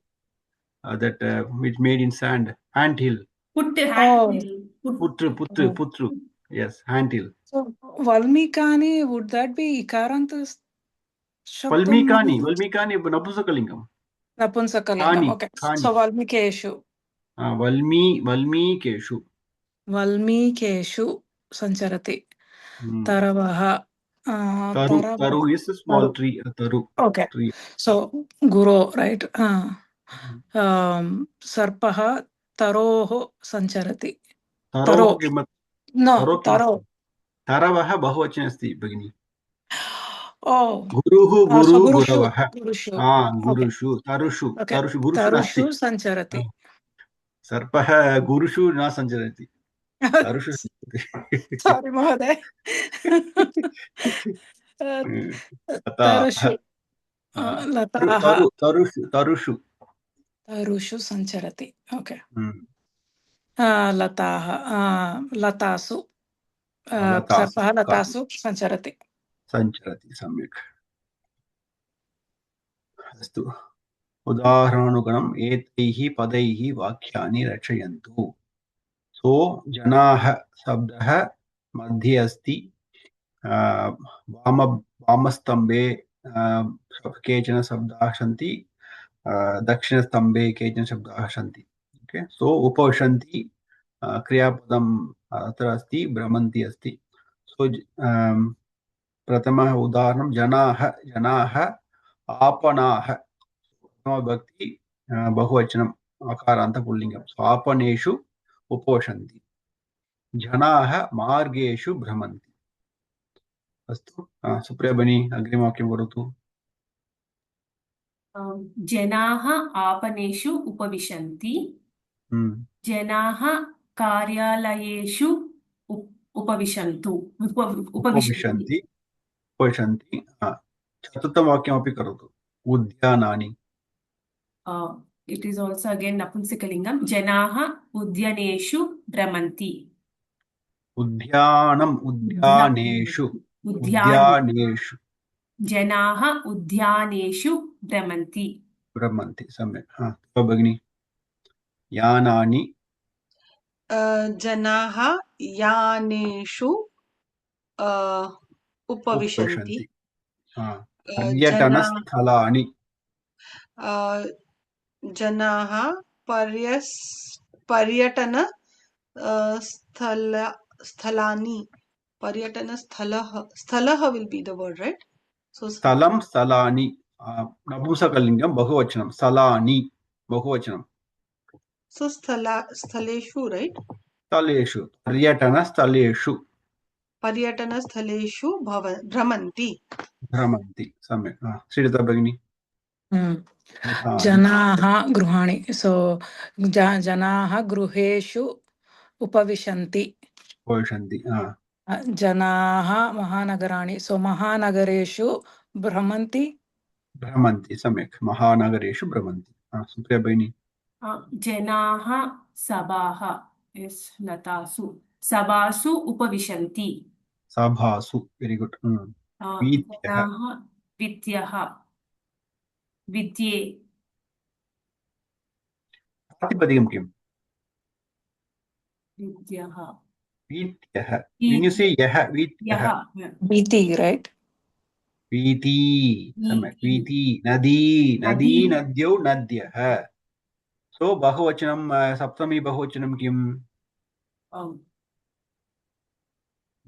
That which made in sand. Ant hill. Putru. Yes, ant hill. So Valmikani, would that be Ikaranta Shabdam? Valmikani Napusakalingam. Napunsakalingam. Okay. So Valmikeshu. Valmikeshu Sancharati. Taravaha. Taru is a small tree. Taru. Okay. Tree. So Guru, right? Sarpaha Taroho Sancharati. Taro. No, Taro. Taravaha Bahuvachana asti Bhagini. Oh. Gurushu. Gurushu. Tarushu. Okay. Tarushu Sancharati. Sarpaha Gurushu na Sancharati. Tarushu. Sorry, Mahoday. Tarushu. Tarushu Sancharati. Okay. Latasu. Sarpaha Latasu Sancharati. Samyak. Astu. Udaharanugam etaihi padaihi vakyani rakshayantu. So janaha sabdaha madhye asti vamastambe kechana sabdaah shanti dakshinastambe kechana sabdaah shanti. Okay, so upavashanti kriyapadam atra asti brahmanti asti. So pratamah udaharanam janaha apanaha भक्ति बहुवचनम आकारांत पुल्लिंगम. सो आपनेषु उपविशन्ति. जनाः मार्गेषु भ्रमन्ति. अस्तु. सुप्रिया भगिनी अग्रिमवाक्यं करोतु. जनाः आपणेषु उपविशन्ति. जनाः कार्यालयेषु उपविशन्ति. चतुर्थं वाक्यमपि करोतु. उद्यानानि. It is also again Napunsakalingam. Janaha udyaneshu भ्रमन्ति. उद्यानेषु. जनाः उद्यानेषु भ्रमन्ति. सम्यक्. भगिनी. यानानि. जनाः यानेषु उपविशन्ति. पर्यटनस्थलानि. जनाः पर्यटनस्थलानि. स्थलः will be the word, right? So स्थलानि. नपुंसकलिङ्गं बहुवचनं. स्थलानि बहुवचनं. So स्थलेषु, right? स्थलेषु. पर्यटनस्थलेषु भ्रमन्ति. सम्यक्. श्रीलता भगिनी. जनाः गृहाणि. सो जनाः गृहेषु उपविशन्ति. जनाः महानगराणि. सो महानगरेषु भ्रमन्ति. सम्यक्. महानगरेषु भ्रमन्ति. सुप्रिया भगिनी. जनाः सभाः is latasu. Sabhasu upavishanti. Sabhasu. Very good. Vidyah. Janaha vidyaha. Vidye. Pratipadikam kim? Vidyaha. Vidyah. When you say yaha, vidyah. Yaha. Yeah. Viti, right? Viti. Samak. Viti. Nadi. Nadi. Nadyau. Nadyah. So bahuvachanam, saptami bahuvachanam kim?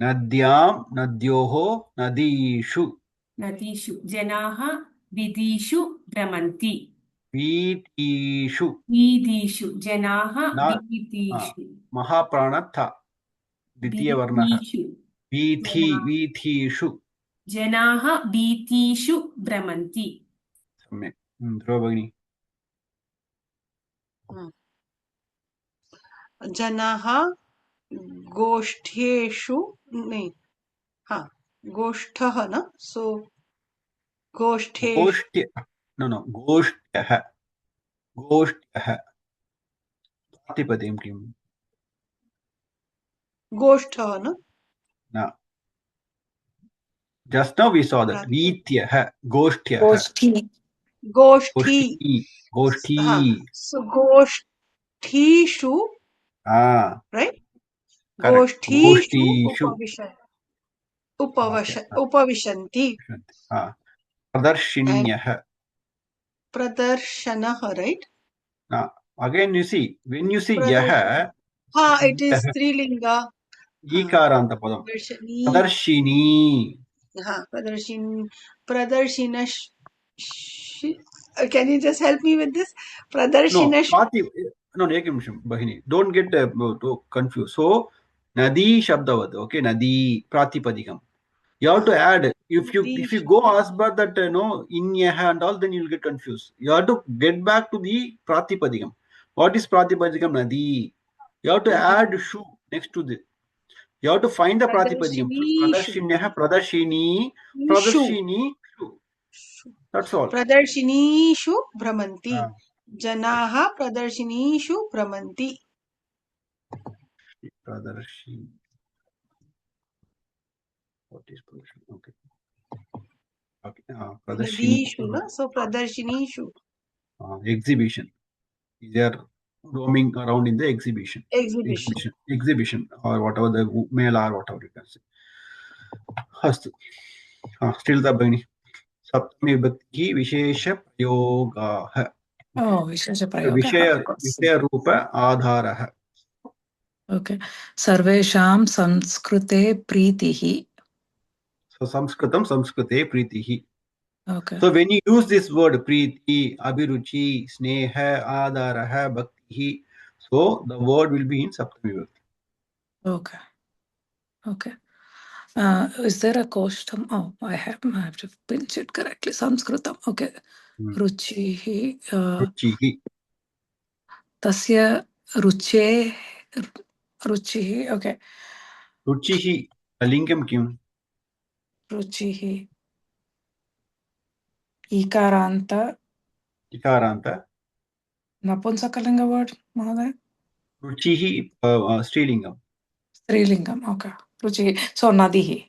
Nadyam. Nadyoho. Nadishu. Nadishu. Janaha vidishu bramanti. Vitishu. Vidishu. Janaha Na- vidishu. Mahapranatha. Ditya varnaha. Vidishu. Vithishu. Janaha vidishu bramanti. Samyak. Dhruva Bhagini. जनाः गोष्ठेषु नहीं हाँ गोष्ठः न सो गोष्ठेषु Goshtya. No. Goshtyaha. Goshtyaha. Pratipadikam kim? गोष्ठः न Na. Just now we saw that. Vityaha. Goshtyaha. Goshti. गोष्ठी Goshti. हाँ so गोष्ठीषु right Correct. गोष्ठीषु Goshthishu. उपविशन्ति Pradarshiniyaha. प्रदर्शनः right Now, again you see, when you see yaha, हाँ it is स्त्रीलिंगा ikaranta padam. प्रदर्शनी Pradarshini. हाँ प्रदर्शिन can you just help me with this प्रदर्शिन No, ekimsham, Bahini. Don't get too confused. So, Nadi Shabdavad, okay, Nadi Pratipadikam. You have to add, if you go ask about that, in yaha and all, then you'll get confused. You have to get back to the Pratipadikam. What is Pratipadikam? Nadi. You have to add shu next to the. You have to find the Pratipadikam. Pradarshiniyaha, Pradarshini, Pradarshini, shu. That's all. प्रदर्शिनीषु भ्रमन्ति जनाः प्रदर्शिनीषु भ्रमन्ति Pradarshini. What is Pradarshini? Okay. नदीषु न so प्रदर्शिनीषु Exhibition. They are roaming around in the exhibition or whatever the mela or whatever you can say. Astu. Still the Bhagini. Saptami Vibhakti Vishesha Prayogaha. Oh, Vishesha Prayogaha. Vishaya Rupa Adharaha. Okay. Sarvesham Samskrute Pritihi. So Samskritam Samskrute Pritihi. Okay. So when you use this word Priti, Abhiruchi, Sneha, Adharaha, Bhaktihi, so the word will be in Saptami Vibhakti. Okay. Is there a Koshtam? Oh, I have to pinch it correctly. Samskritam. Okay. Ruchihi. Ruchihi. Tasya Ruche. Ruchihi. Okay. Ruchihi. Lingam kim? Ruchihi. Ikaranta. Napunsakalinga word, Mahaday? Ruchihi, Strilingam. Strilingam, okay. Ruchihi. So, Nadihi.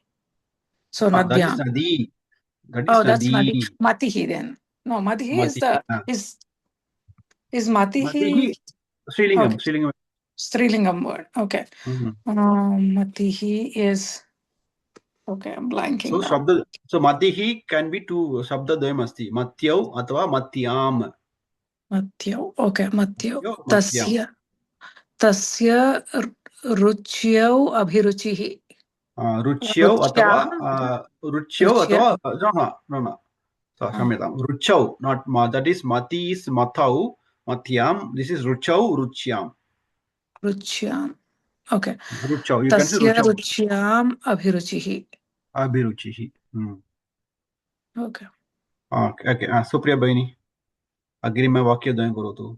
So, Nadyam. That is Nadi. That's Nadi. Matihi then. No, Matihi is Matihi. Strilingam. Okay. Strilingam word. Okay. Matihi is. Okay, I'm blanking now. So Matihi can be two Shabda Dvayam asti. Matyau atva Matyam. Matyau. Okay, Matyau. Tasya Ruchyau Abhiruchihi. Ruchyau atva no. Ruchau, not ma. That is Mati is Matau, Matyam. This is Ruchau, Ruchyam. Ruchyam. Okay. Ruchau. You can say Tasya Ruchau. Ruchyam Abhiruchihi. Abhiruchihi. Okay. Okay. Supriya Bhagini. Agrima Vakya Dvayam Kurotu.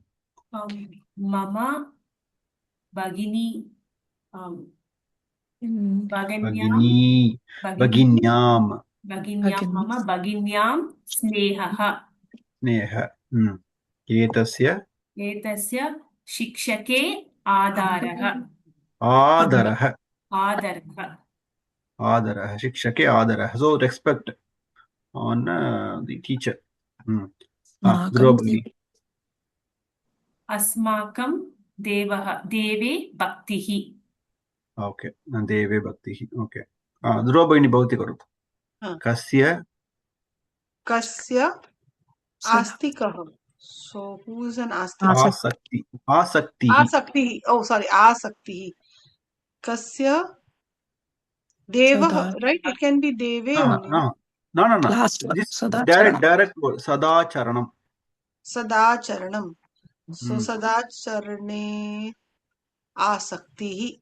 Mama Bhagini. Bhaginyam. Mama Bhaginyam Snehaha. Etasya Shikshake Adharaha. Adarah. Adarah. Adarah. Shikshake adarah. So respect on the teacher. Dhruva. Asmakam Devaha. Deve Bhaktihi. Okay. Deve Bhaktihi. Okay. Dhruva Bhagini Bhavati Karut. Kasya. Kasya Astikah. So who is an astika? Asakti. Asaktihi. Asaktihi. Oh, sorry. Asaktihi. Kasya Devah, right? It can be Deve only. No. Last one. This Sadacharanam. direct word. Sadacharanam. Sadacharanam. So Sadacharane Asaktihi.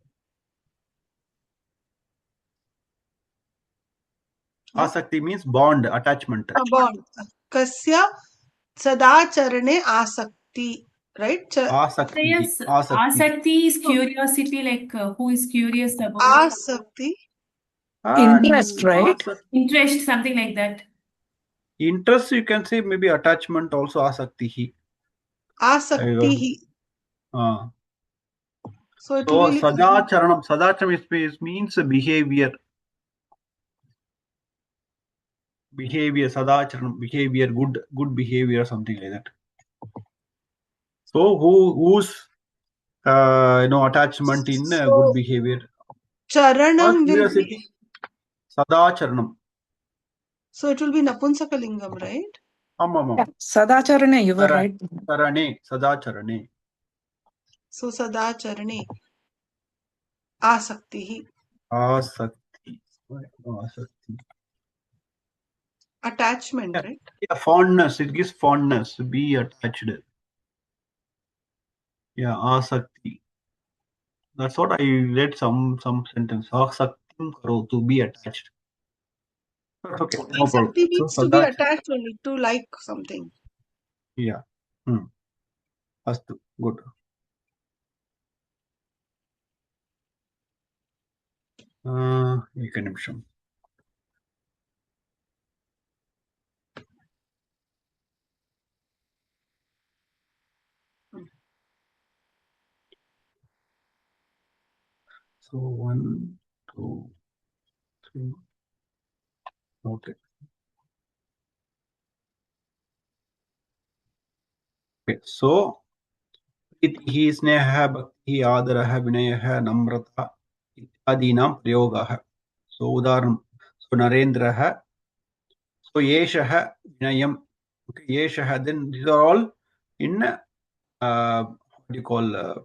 Asakti means bond, attachment. Bond. Kasya Sadacharane Asakti. Right? Asakti. Yes, Asakti is curiosity, like who is curious about Asakti. Interest, right? interest, something like that. Interest, you can say maybe attachment also asaktihi. Asaktihi. So it will be Sadacharanam. Sadacharanam means behavior. Behavior, Sadacharanam, behavior, good behavior, something like that. So whose attachment in good behavior? Charanam will be. Sadacharanam. So it will be Napunsakalingam, right? Yeah. Sadacharane, you were right. Charane, Sadacharane. So Sadacharane Asaktihi. Asakti. Attachment, right? Yeah, fondness. It gives fondness. Be attached. Yeah, asakti. That's what I read some sentence. Asaktim karo, to be attached. Okay, no problem. Asakti means to be attached only, to like something. Yeah. Astu. Good. Ekanimsham. So 1, 2, 3. Okay. Okay. So he sneha bhakti adaraha vinayaha namrata ityadinam prayogaha. So udaharanam. So Narendraha. So yeshaha vinayam. Okay. Yeshaha. Then these are all in what do you call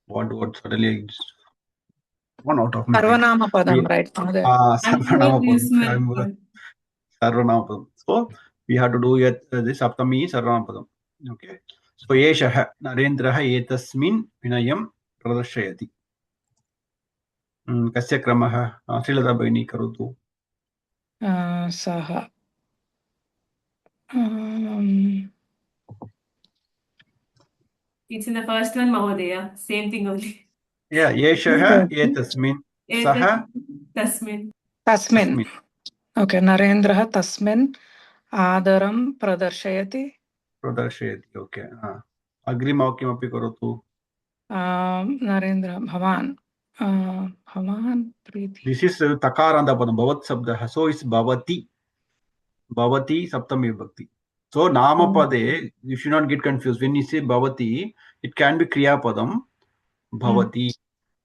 what suddenly one out of my Sarvanama Padam, right? Sarvanama Padam. Sarvanama Padam. So we have to do this Saptami Sarvanama Padam. Okay. So Yeshaha Narendraha etasmin vinayam pradarshayati. Kasya kramaha Srilata Bhagini karotu. Saha. It's in the first one, Mahodaya. Same thing only. Yeah, Yeshaha etasmin. Saha Tasmin. Okay, Narendraha Tasmin Adaram Pradarshayati. Pradarshayati. Okay. Agrimav kimapi karotu. Narendra Bhavan. Bhavan Preeti. This is Takaranda Padam, Bhavat Sabda. So it's Bhavati. Bhavati Saptami Bhakti. So Namapade, you should not get confused. When you say Bhavati, it can be Kriya Padam, Bhavati.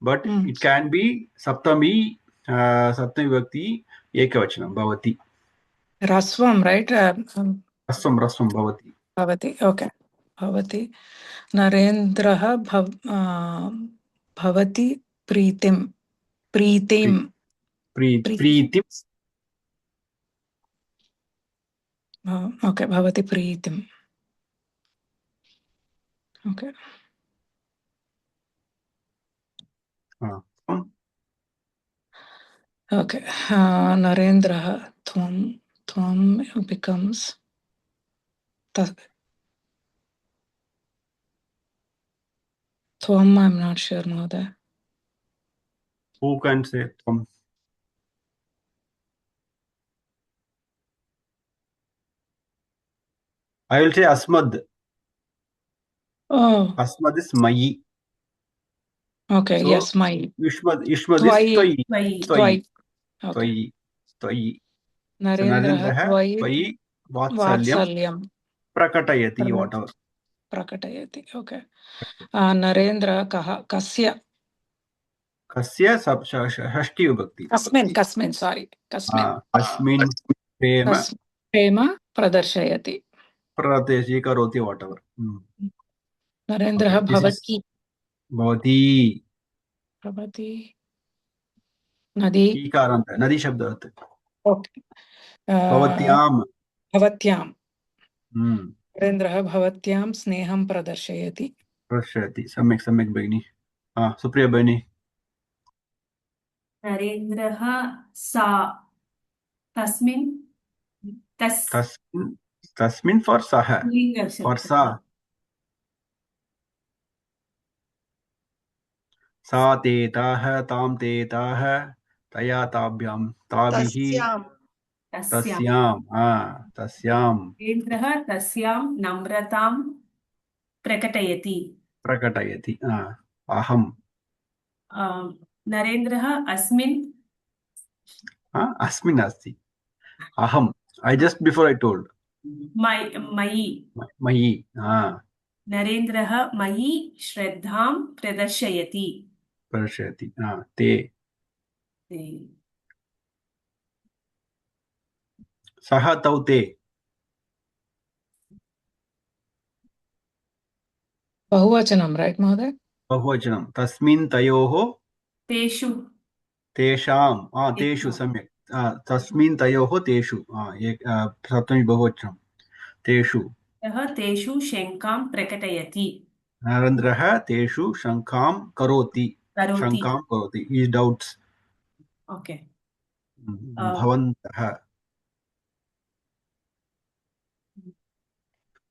But it can be Saptami Bhakti, Ekavachanam, Bhavati. Rasvam, right? Rasvam, Bhavati. Bhavati, okay. Bhavati. Narendraha Bhavati Preetim. Preetim. Preetim. Okay, Bhavati Preetim. Okay. Okay. Narendraha Tvam becomes Tvam, I'm not sure now that. Who can say Tvam? I will say Asmad. Oh, Asmad is mayi. okay. So Yes, my Yushmad is Twai. twayi. Twai. Twai. Okay. Twayi. Twayi. So Narendraha Narendraha Twai twayi vatsalyam Vatsalyam prakatayati, whatever. Prakatayati. Okay. Narendra Kasya. Kasya षष्ठी विभक्ति. Kasmin, sorry. Kasmin. Kasmin prema Prema Pradarshayati. pradeshi whatever. Narendraha Okay, Bhavati. Bhavati. Bhavati. Nadi. Ikaranta. Nadi shabda arth. Okay. Bhavatyam. Bhavatyam. Hmm. Narendraha Bhavatyam Sneham Pradarshayati. Prashayati. Samyak Bhagini. Supriya Bhagini. Narendraha sa tasmin Tasmin for saha. For sa. सा तेताः तां तेताः तया ताभ्यां ताभिः तस्यां नेन्द्रः तस्यां नम्रतां प्रकटयति अहं नरेन्द्रः अस्मिन् अस्ति अहं I just before I told मयि नरेन्द्रः मयि श्रद्धां प्रदर्शयति ते सः तौ ते Bahuvachanam, right, Mahoday? बहुवचनं तस्मिन् तयोः तेषां तेषु सम्यक् तस्मिन् तयोः तेषु सप्तमी बहुवचनं तेषु शङ्कां प्रकटयति नरेन्द्रः तेषु शङ्कां करोति his doubts okay भवन्तः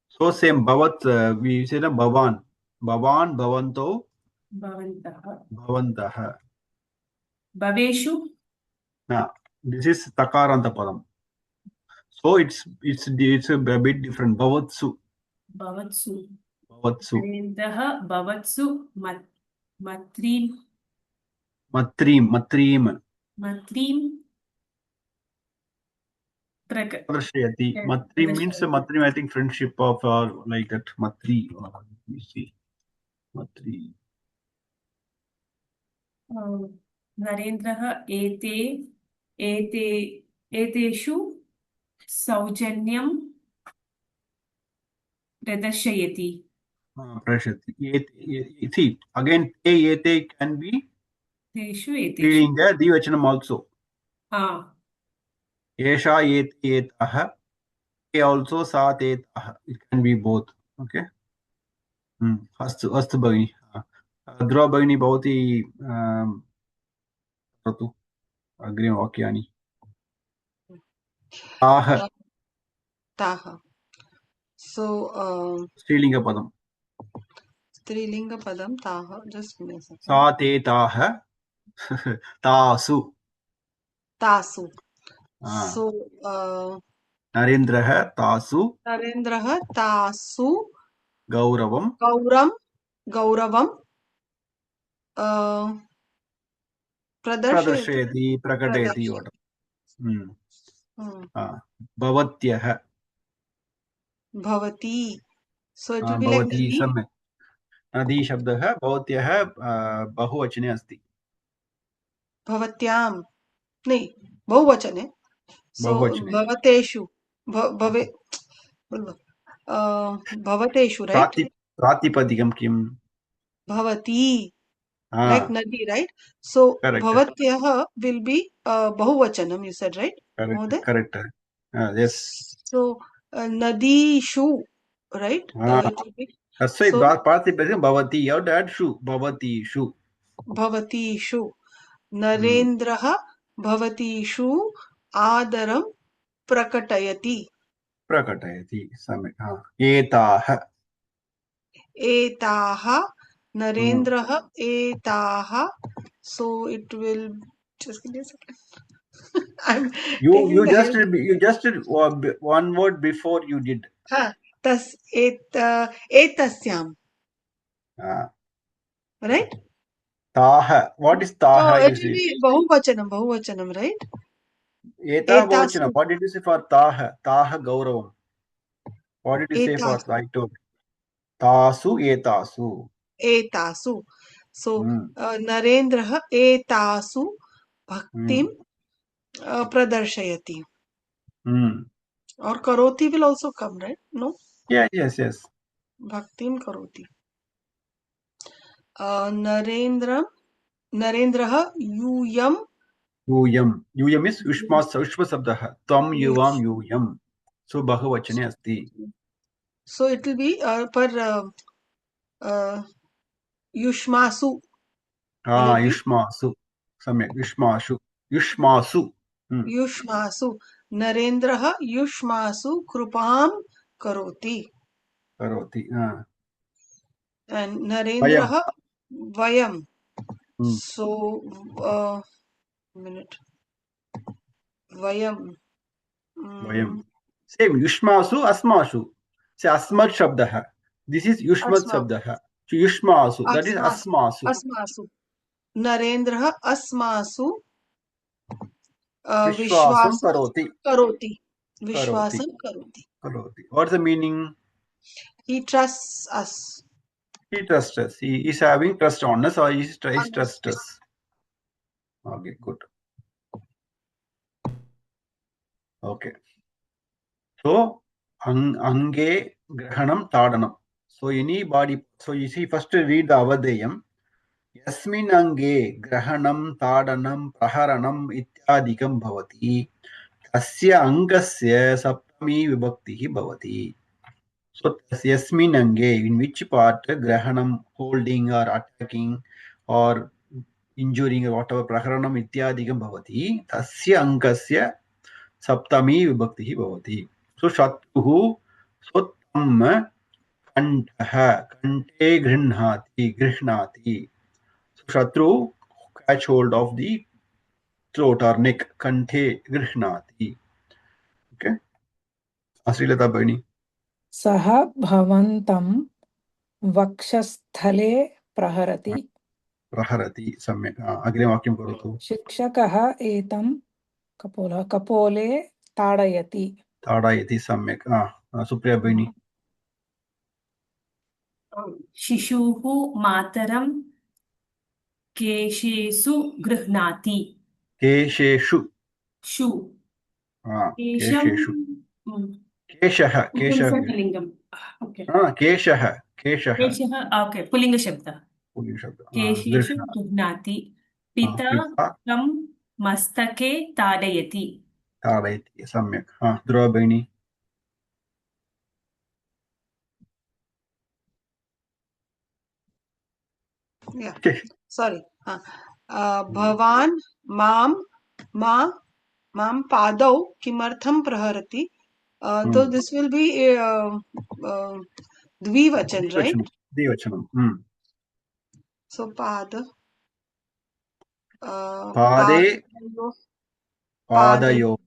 so same bhavat we say bhavan bhavanto bhavantah bhaveshu this is takaranta padam so it's a bit different bhavatsu नरेन्द्रः भवत्सु matrim प्रदर्शयति matrim means matrim I think friendship of like that matri you see matri नरेन्द्रः एतेषु सौजन्यं प्रदर्शयति see again ete can be reading the dvachanam also esha etah also sa tetah it can be both okay astu bhagini ध्रुव भगिनी भवती करोतु अग्रिमवाक्यानि ताः so स्त्रीलिङ्गपदं ताः just give me a second सा ते ताः तासु so नरेन्द्रः तासु गौरवं प्रदर्शयति प्रकटयति भवत्यः भवती so it will be भवती like सम्यक् नदी शब्दः भवत्यः बहुवचने अस्ति भवत्यां नहीं बहुवचने so भवतेषु भवतेषु right प्रातिपदिकं किं भवती like nadi right so correct. bhavatyah will be bahuvachanam you said right correct yes so nadishu right it will be that's why प्रातिपदिकं भवति you have to add shu भवतीषु नरेन्द्रः भवतीषु आदरं प्रकटयति सम्यक् एताः नरेन्द्रः एताः so it will just give me a second you just did one word before you did एतस्यां Right? Taha. What is taha? It You will see. be bahuvachanam, right? Eta Etasu. bahuvachanam. What did you say for taha? Taha gauravam. What did you say for Etasu. I told? Tasu etasu. Etasu. So Narendraha etasu bhaktim pradarshayati. Or karoti will also come, right? No? Yeah, yes. Bhaktim karoti. Narendraha yuyam. Yuyam is Ushma Sabdaha. Tvam yuvam yuyam. So bahuvachane asti. So it will be par yushmasu. Yushmasu. Samyak. Yushmasu. Yushmasu. Narendraha yushmasu krupam karoti. And Narendraha vayam. So minute. Vayam. Same. Yushmasu asmasu. Say asmat shabdaha. This is Yushmat shabdaha. So Yushmasu. That is asmasu. Asmasu. Narendraha asmasu Vishwasam karoti. Vishwasam karoti. What's the meaning? He trusts us. He trusts us. He is having trust on us, or he trusts us. Okay, good. Okay. So, ange grahanam tadanam. So, any body. So, you see, first read the avadeyam. Yasmin ange grahanam tadanam praharanam ityadikam bhavati. Tasya angasya saptami vibhaktihi bhavati. So, yasmin ange, in which part grahanam, holding or attacking or injuring or whatever, praharanam ityadikam bhavati. Tasya angasya saptami vibhaktihi bhavati. So, shatruhu, so tam kantaha, kante grihnati. So, shatru catch hold of the throat or neck, kante grihnati. Okay. Asrilata Bhagini. Saha bhavantam vakshasthale praharati. Praharati, samyak. Agre vakyam karotu. Shikshakaha etam kapole tadayati. Tadayati, samyak. Supriya Bhagini. Shishuhu mataram keshesu grihnati. Kesheshu. Shu. Kesheshu. Keshaha. Pulingam. Okay. Keshaha. Okay. Pulinga shabda. Kesheshu grihnati. Pita tam mastake tadayati. Tadayati, samyak. Dhruva Bhagini. Yeah. Sorry. Bhavan mam padau kimartham praharati. So this will be dvivachan, right? Dvivachanam. So pada. Pade. Padayo.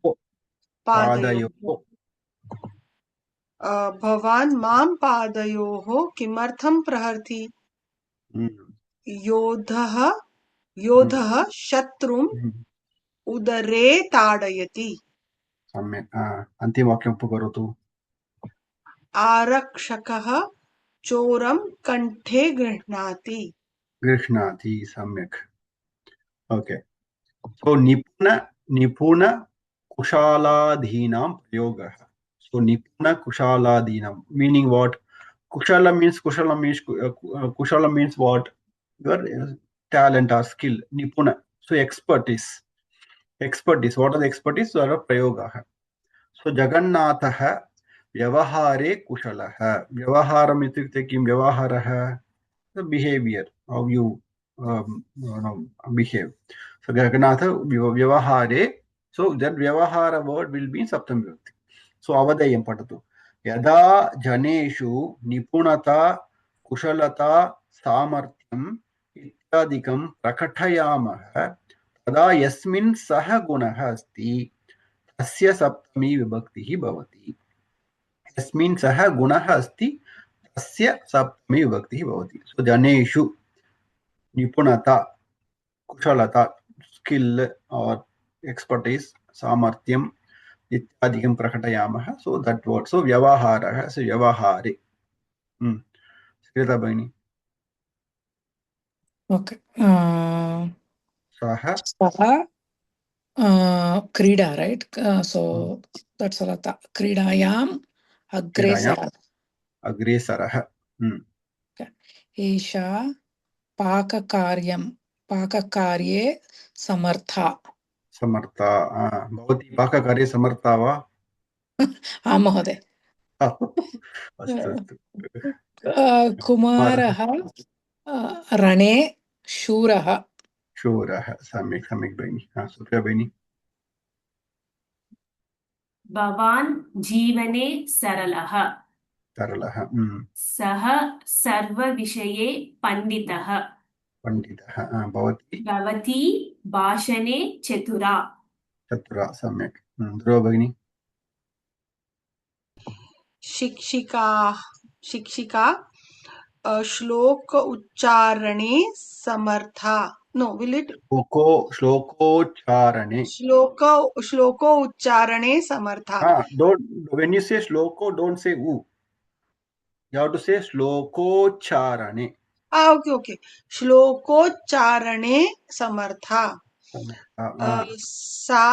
Bhavan mam padayoho kimartham praharti. Yodhaha shatrum udare tadayati. Samyak. Antim vakyam karotu. Arakshakaha choram kanthe grihnati. Samyak. Okay. So nipuna kushaladhinam prayoga. So nipuna kushaladhinam, meaning what? Kushala means what? Your talent or skill. Nipuna. So expertise. What are the expertise? So prayoga. So Jagannatha vyavahare kushalaha. Vyavaharam ityukte kim vyavaharaha? The behavior, how you behave. So Jagannatha vyavahare. So that vyavahara word will be in Saptam Vibhakti. So avadayam patatu. Yada janeshu nipunata kushalata samartyam ityadikam prakatayamaha tada yasmin saha gunaha asti tasya saptami vibhaktihi bhavati. Yasmin saha gunaha asti तस्य सप्तमी विभक्तिः भवति. सो जनेषु निपुणता, कुशलता, skill और expertise, सामर्थ्यम् इत्यादिकं प्रकटयामः. So that world. सो व्यवहारः, सो व्यवहारे. श्रीलता भगिनी. ओके. सः क्रीडा, राइट? So that's Lata. क्रीडायाम् अग्रेसरः. अग्रेसरः. एषा पाककार्ये समर्था. समर्था. भवती पाककार्ये समर्था वा? आं महोदय. अस्तु अस्तु. कुमारः रणे शूरः. शूरः. सम्यक् सम्यक् भगिनी. सुप्रिया भगिनी. भवान् जीवने सरलः. सरलः. सः सर्वविषये पण्डितः. पण्डितः. भवती भाषणे चतुरा. चतुरा. सम्यक्. ध्रुव भगिनी. शिक्षिका श्लोक उच्चारणे समर्था. No, will it? श्लोकोच्चारणे. श्लोको उच्चारणे समर्था. When you say श्लोको, don't say u. You have to say श्लोकोच्चारणे. Okay. श्लोकोच्चारणे समर्था. सा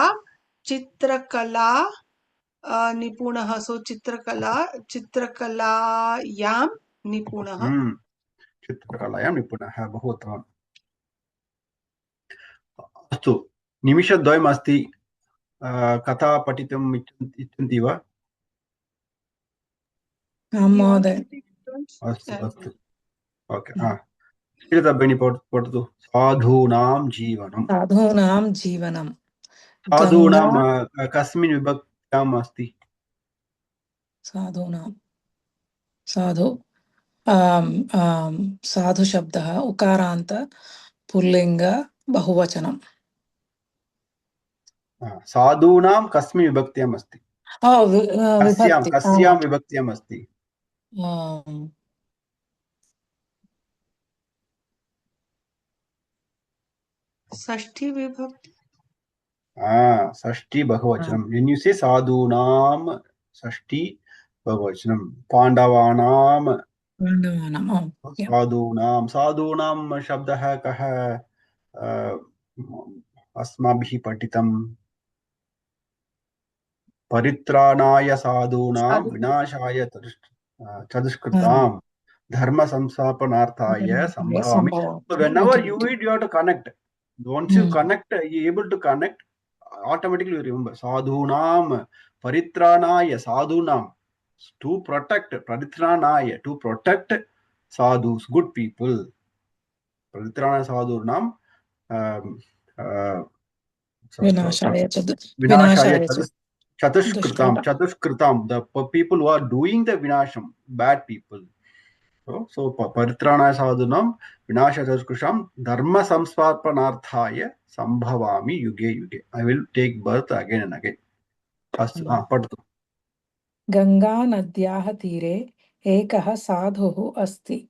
चित्रकला निपुणः. सो चित्रकलायां निपुणः. चित्रकलायां निपुणः. बहु उत्तमम्. अस्तु, निमिषद्वयम् अस्ति. कथा पठितुम् इच्छन्ति वा? आं महोदय. अस्तु अस्तु. ओके. श्रीलता भगिनी पठतु. साधूनां जीवनं. साधूनां जीवनं. साधूनां कस्मिन् विभक्त्याम् अस्ति? साधूनां. साधु शब्दः उकारान्त पुल्लिङ्ग बहुवचनं. साधूनां कस्मिन् विभक्त्याम् अस्ति? कस्यां विभक्त्याम् अस्ति? षष्ठी विभक्ति. षष्ठी बहुवचनं. When you say साधूनां, षष्ठी बहुवचनं. पाण्डवानां. साधूनां शब्दः कः अस्माभिः पठितम्? परित्राणाय साधूनां विनाशाय चतुष्कृतां धर्म संस्थापनार्थाय संभवामि. So whenever you read, you have to connect. Once you connect, you are able to connect, automatically you remember. Sadhunam, paritranaya, sadhunam, to protect, paritranaya, to protect sadhus, good people. Paritranaya sadhunam, vinashaya chatushkritam, the people who are doing the vinasham, bad people. So paritranaya sadhunam vinashaya chatushkritam dharma samsvarpanarthaya sambhavami yuge yuge. I will take birth again and again. Astu. Padtu. Ganga नद्याः तीरे एकः साधुः अस्ति.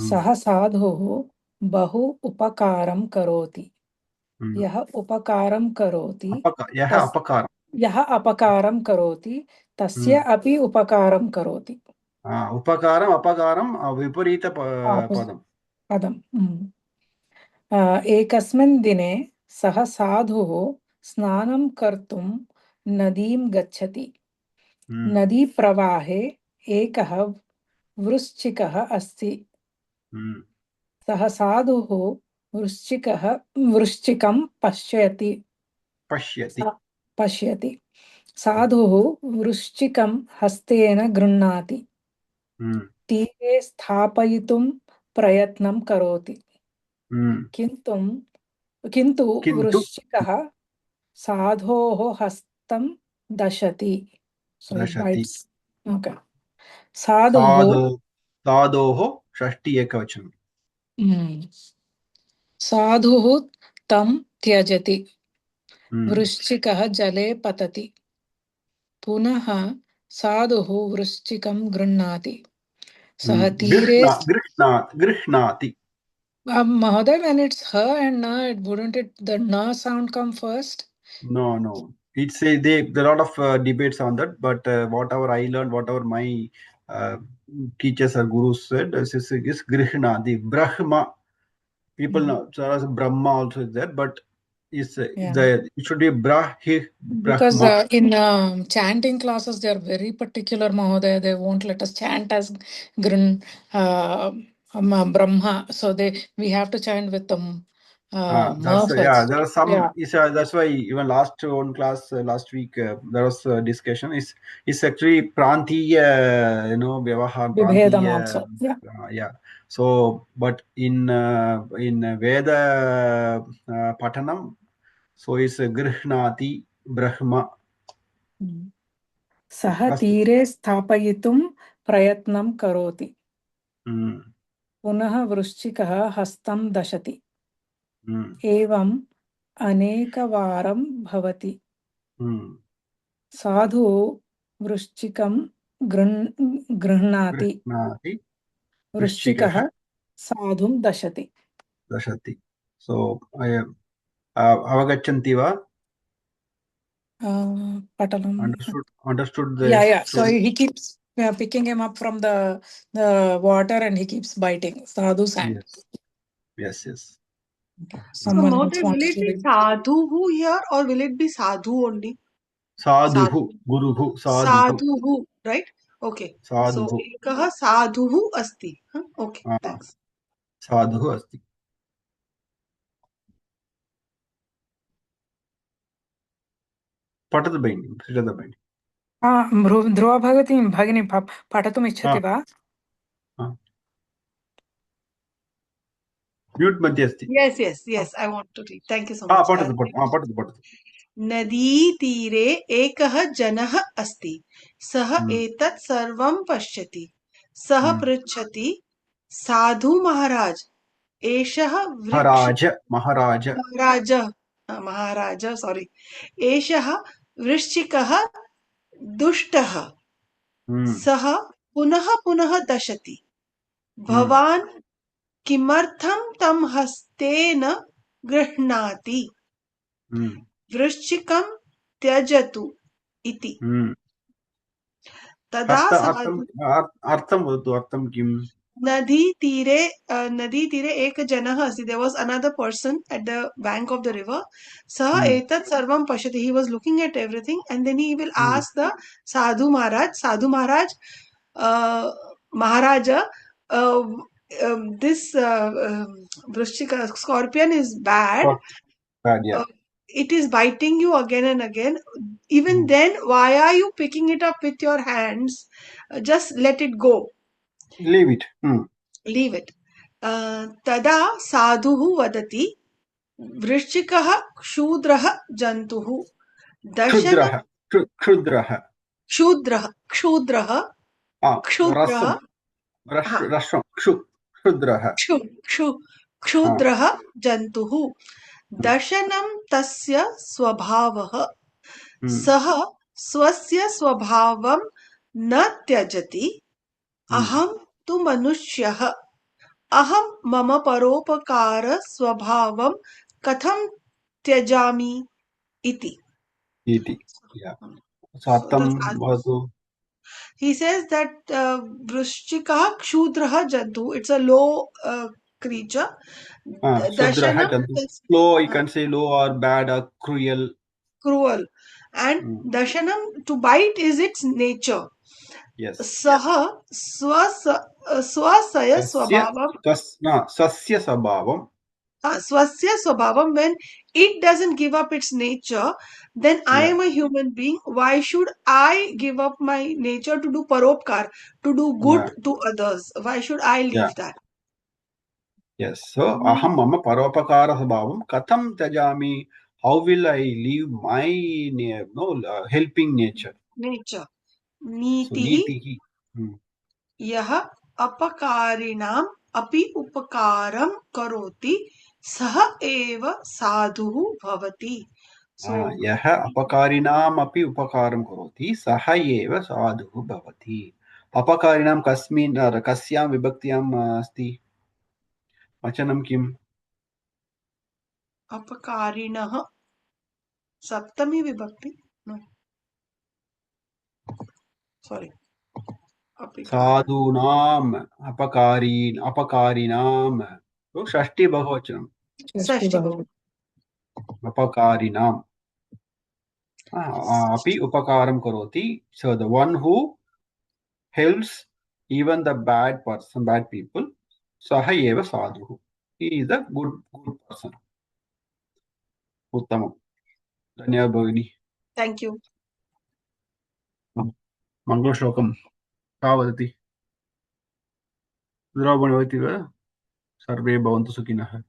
सः साधुः बहु उपकारं करोति. यः उपकारं करोति तस्य अपि उपकारं करोति. उपकारम् अपकारं विपरीत पदम्. एकस्मिन् दिने सः साधुः स्नानं कर्तुं नदीं गच्छति. नदीप्रवाहे एकः वृश्चिकः अस्ति. सः साधुः वृश्चिकं पश्यति. साधुः वृश्चिकं हस्तेन गृह्णाति. तीरे स्थापयितुं प्रयत्नं करोति. किन्तु वृश्चिकः साधोः हस्तं दशति. साधोः षष्ठी एकवचनं. साधुः तं त्यजति. वृश्चिकः जले पतति. पुनः साधुः वृश्चिकं गृह्णाति. Saha tire. Grihnati. Mahoday, when it's her and na, wouldn't the na sound come first? No. It's there are a lot of debates on that, but whatever I learned, whatever my teachers or gurus said, is Grihnati. Brahma. People know. So as Brahma also is there, but it should be Brahma. Because in chanting classes, they are very particular, Mahoday. They won't let us chant as Brahma. So we have to chant with them. There are some. That's why even last one class last week there was a discussion. It's actually Prantiya, Vyavahar Prantiya. So, but in Veda Patanam, so it's Grihnati Brahma. Saha tire sthapayitum prayatnam karoti. Punaha vrishchikaha hastam dashati. Evam anekavaram bhavati. Sadhu vrishchikam grihnati. Vrishchikaha sadhum dashati. So, avagachanti va? Patalam. Understood the. Yeah. So he keeps picking him up from the water and he keeps biting. Sadhu's hand. Yes. So, Mahoday, will it be sadhu here or will it be sadhu only? Sadhu, Guruhu, Sadhu, right? Okay. Sadhu. So, ekaha sadhu asti. Okay, thanks. Sadhu asti. Patatu bhagini, Srijata bhagini. Dhruva Bhagini patatum ichchati va? Mute madhye asti. Yes, I want to read. Thank you so much. Patatu. नदी तीरे एकः जनः अस्ति सः एतत् सर्वं पश्यति सः पृच्छति साधु महाराज एषः महाराज सॉरी एषः वृश्चिकः दुष्टः सः पुनः दशति भवान् किमर्थं तं हस्तेन गृह्णाति वृश्चिकं त्यजतु इति तदा अर्थं वदतु अर्थं किम् नदी तीरे एक जनः अस्ति there was another person at the bank of the river सः एतत् सर्वं पश्यति he was looking at everything and then he will ask the sadhu maharaj maharaja this vrishchika scorpion is bad it is biting you again and again. Even then, why are you picking it up with your hands? Just let it go. Leave it. Leave it. Tada sadhuhu vadati vrishchikah kshudrah jantuhu darshanam Kshudrah. Kshudrah jantuhu दर्शनं तस्य स्वभावः सः स्वस्य स्वभावं न त्यजति अहं तु मनुष्यः अहं मम परोपकार स्वभावं कथं त्यजामि इति He says that vrishchikah kshudrah jantu, it's a low creature. Low, you can say low or bad or cruel. And dashanam, to bite, is its nature. Yes. Saha swasaya swabhavam. Sasya swabhavam. Swasya swabhavam, when it doesn't give up its nature, then I am a human being. Why should I give up my nature to do paropkar, to do good to others? Why should I leave that? Yes. So, aham mama paropakara swabhavam katham tyajami. How will I leave my helping nature? Nitihi. Yaha apakarinam api upakaram karoti saha eva sadhuhu bhavati. So, yaha apakarinam api upakaram karoti saha eva sadhuhu bhavati. अपकारिणां कस्यां विभक्त्याम् अस्ति वचनं किम्? अपकारिणः सप्तमी विभक्ति नो sorry साधूनाम् अपकारिणाम् तो षष्ठी बहुवचनं षष्ठी अपकारिणाम् अपि उपकारं करोति. So the one who helps even the bad people, सः एव साधुः. He is a good person. उत्तमं. धन्यवादः भगिनी. Thank you. मङ्गलश्लोकं का वदति? दूरवाणी भवति वा? सर्वे भवन्तु सुखिनः.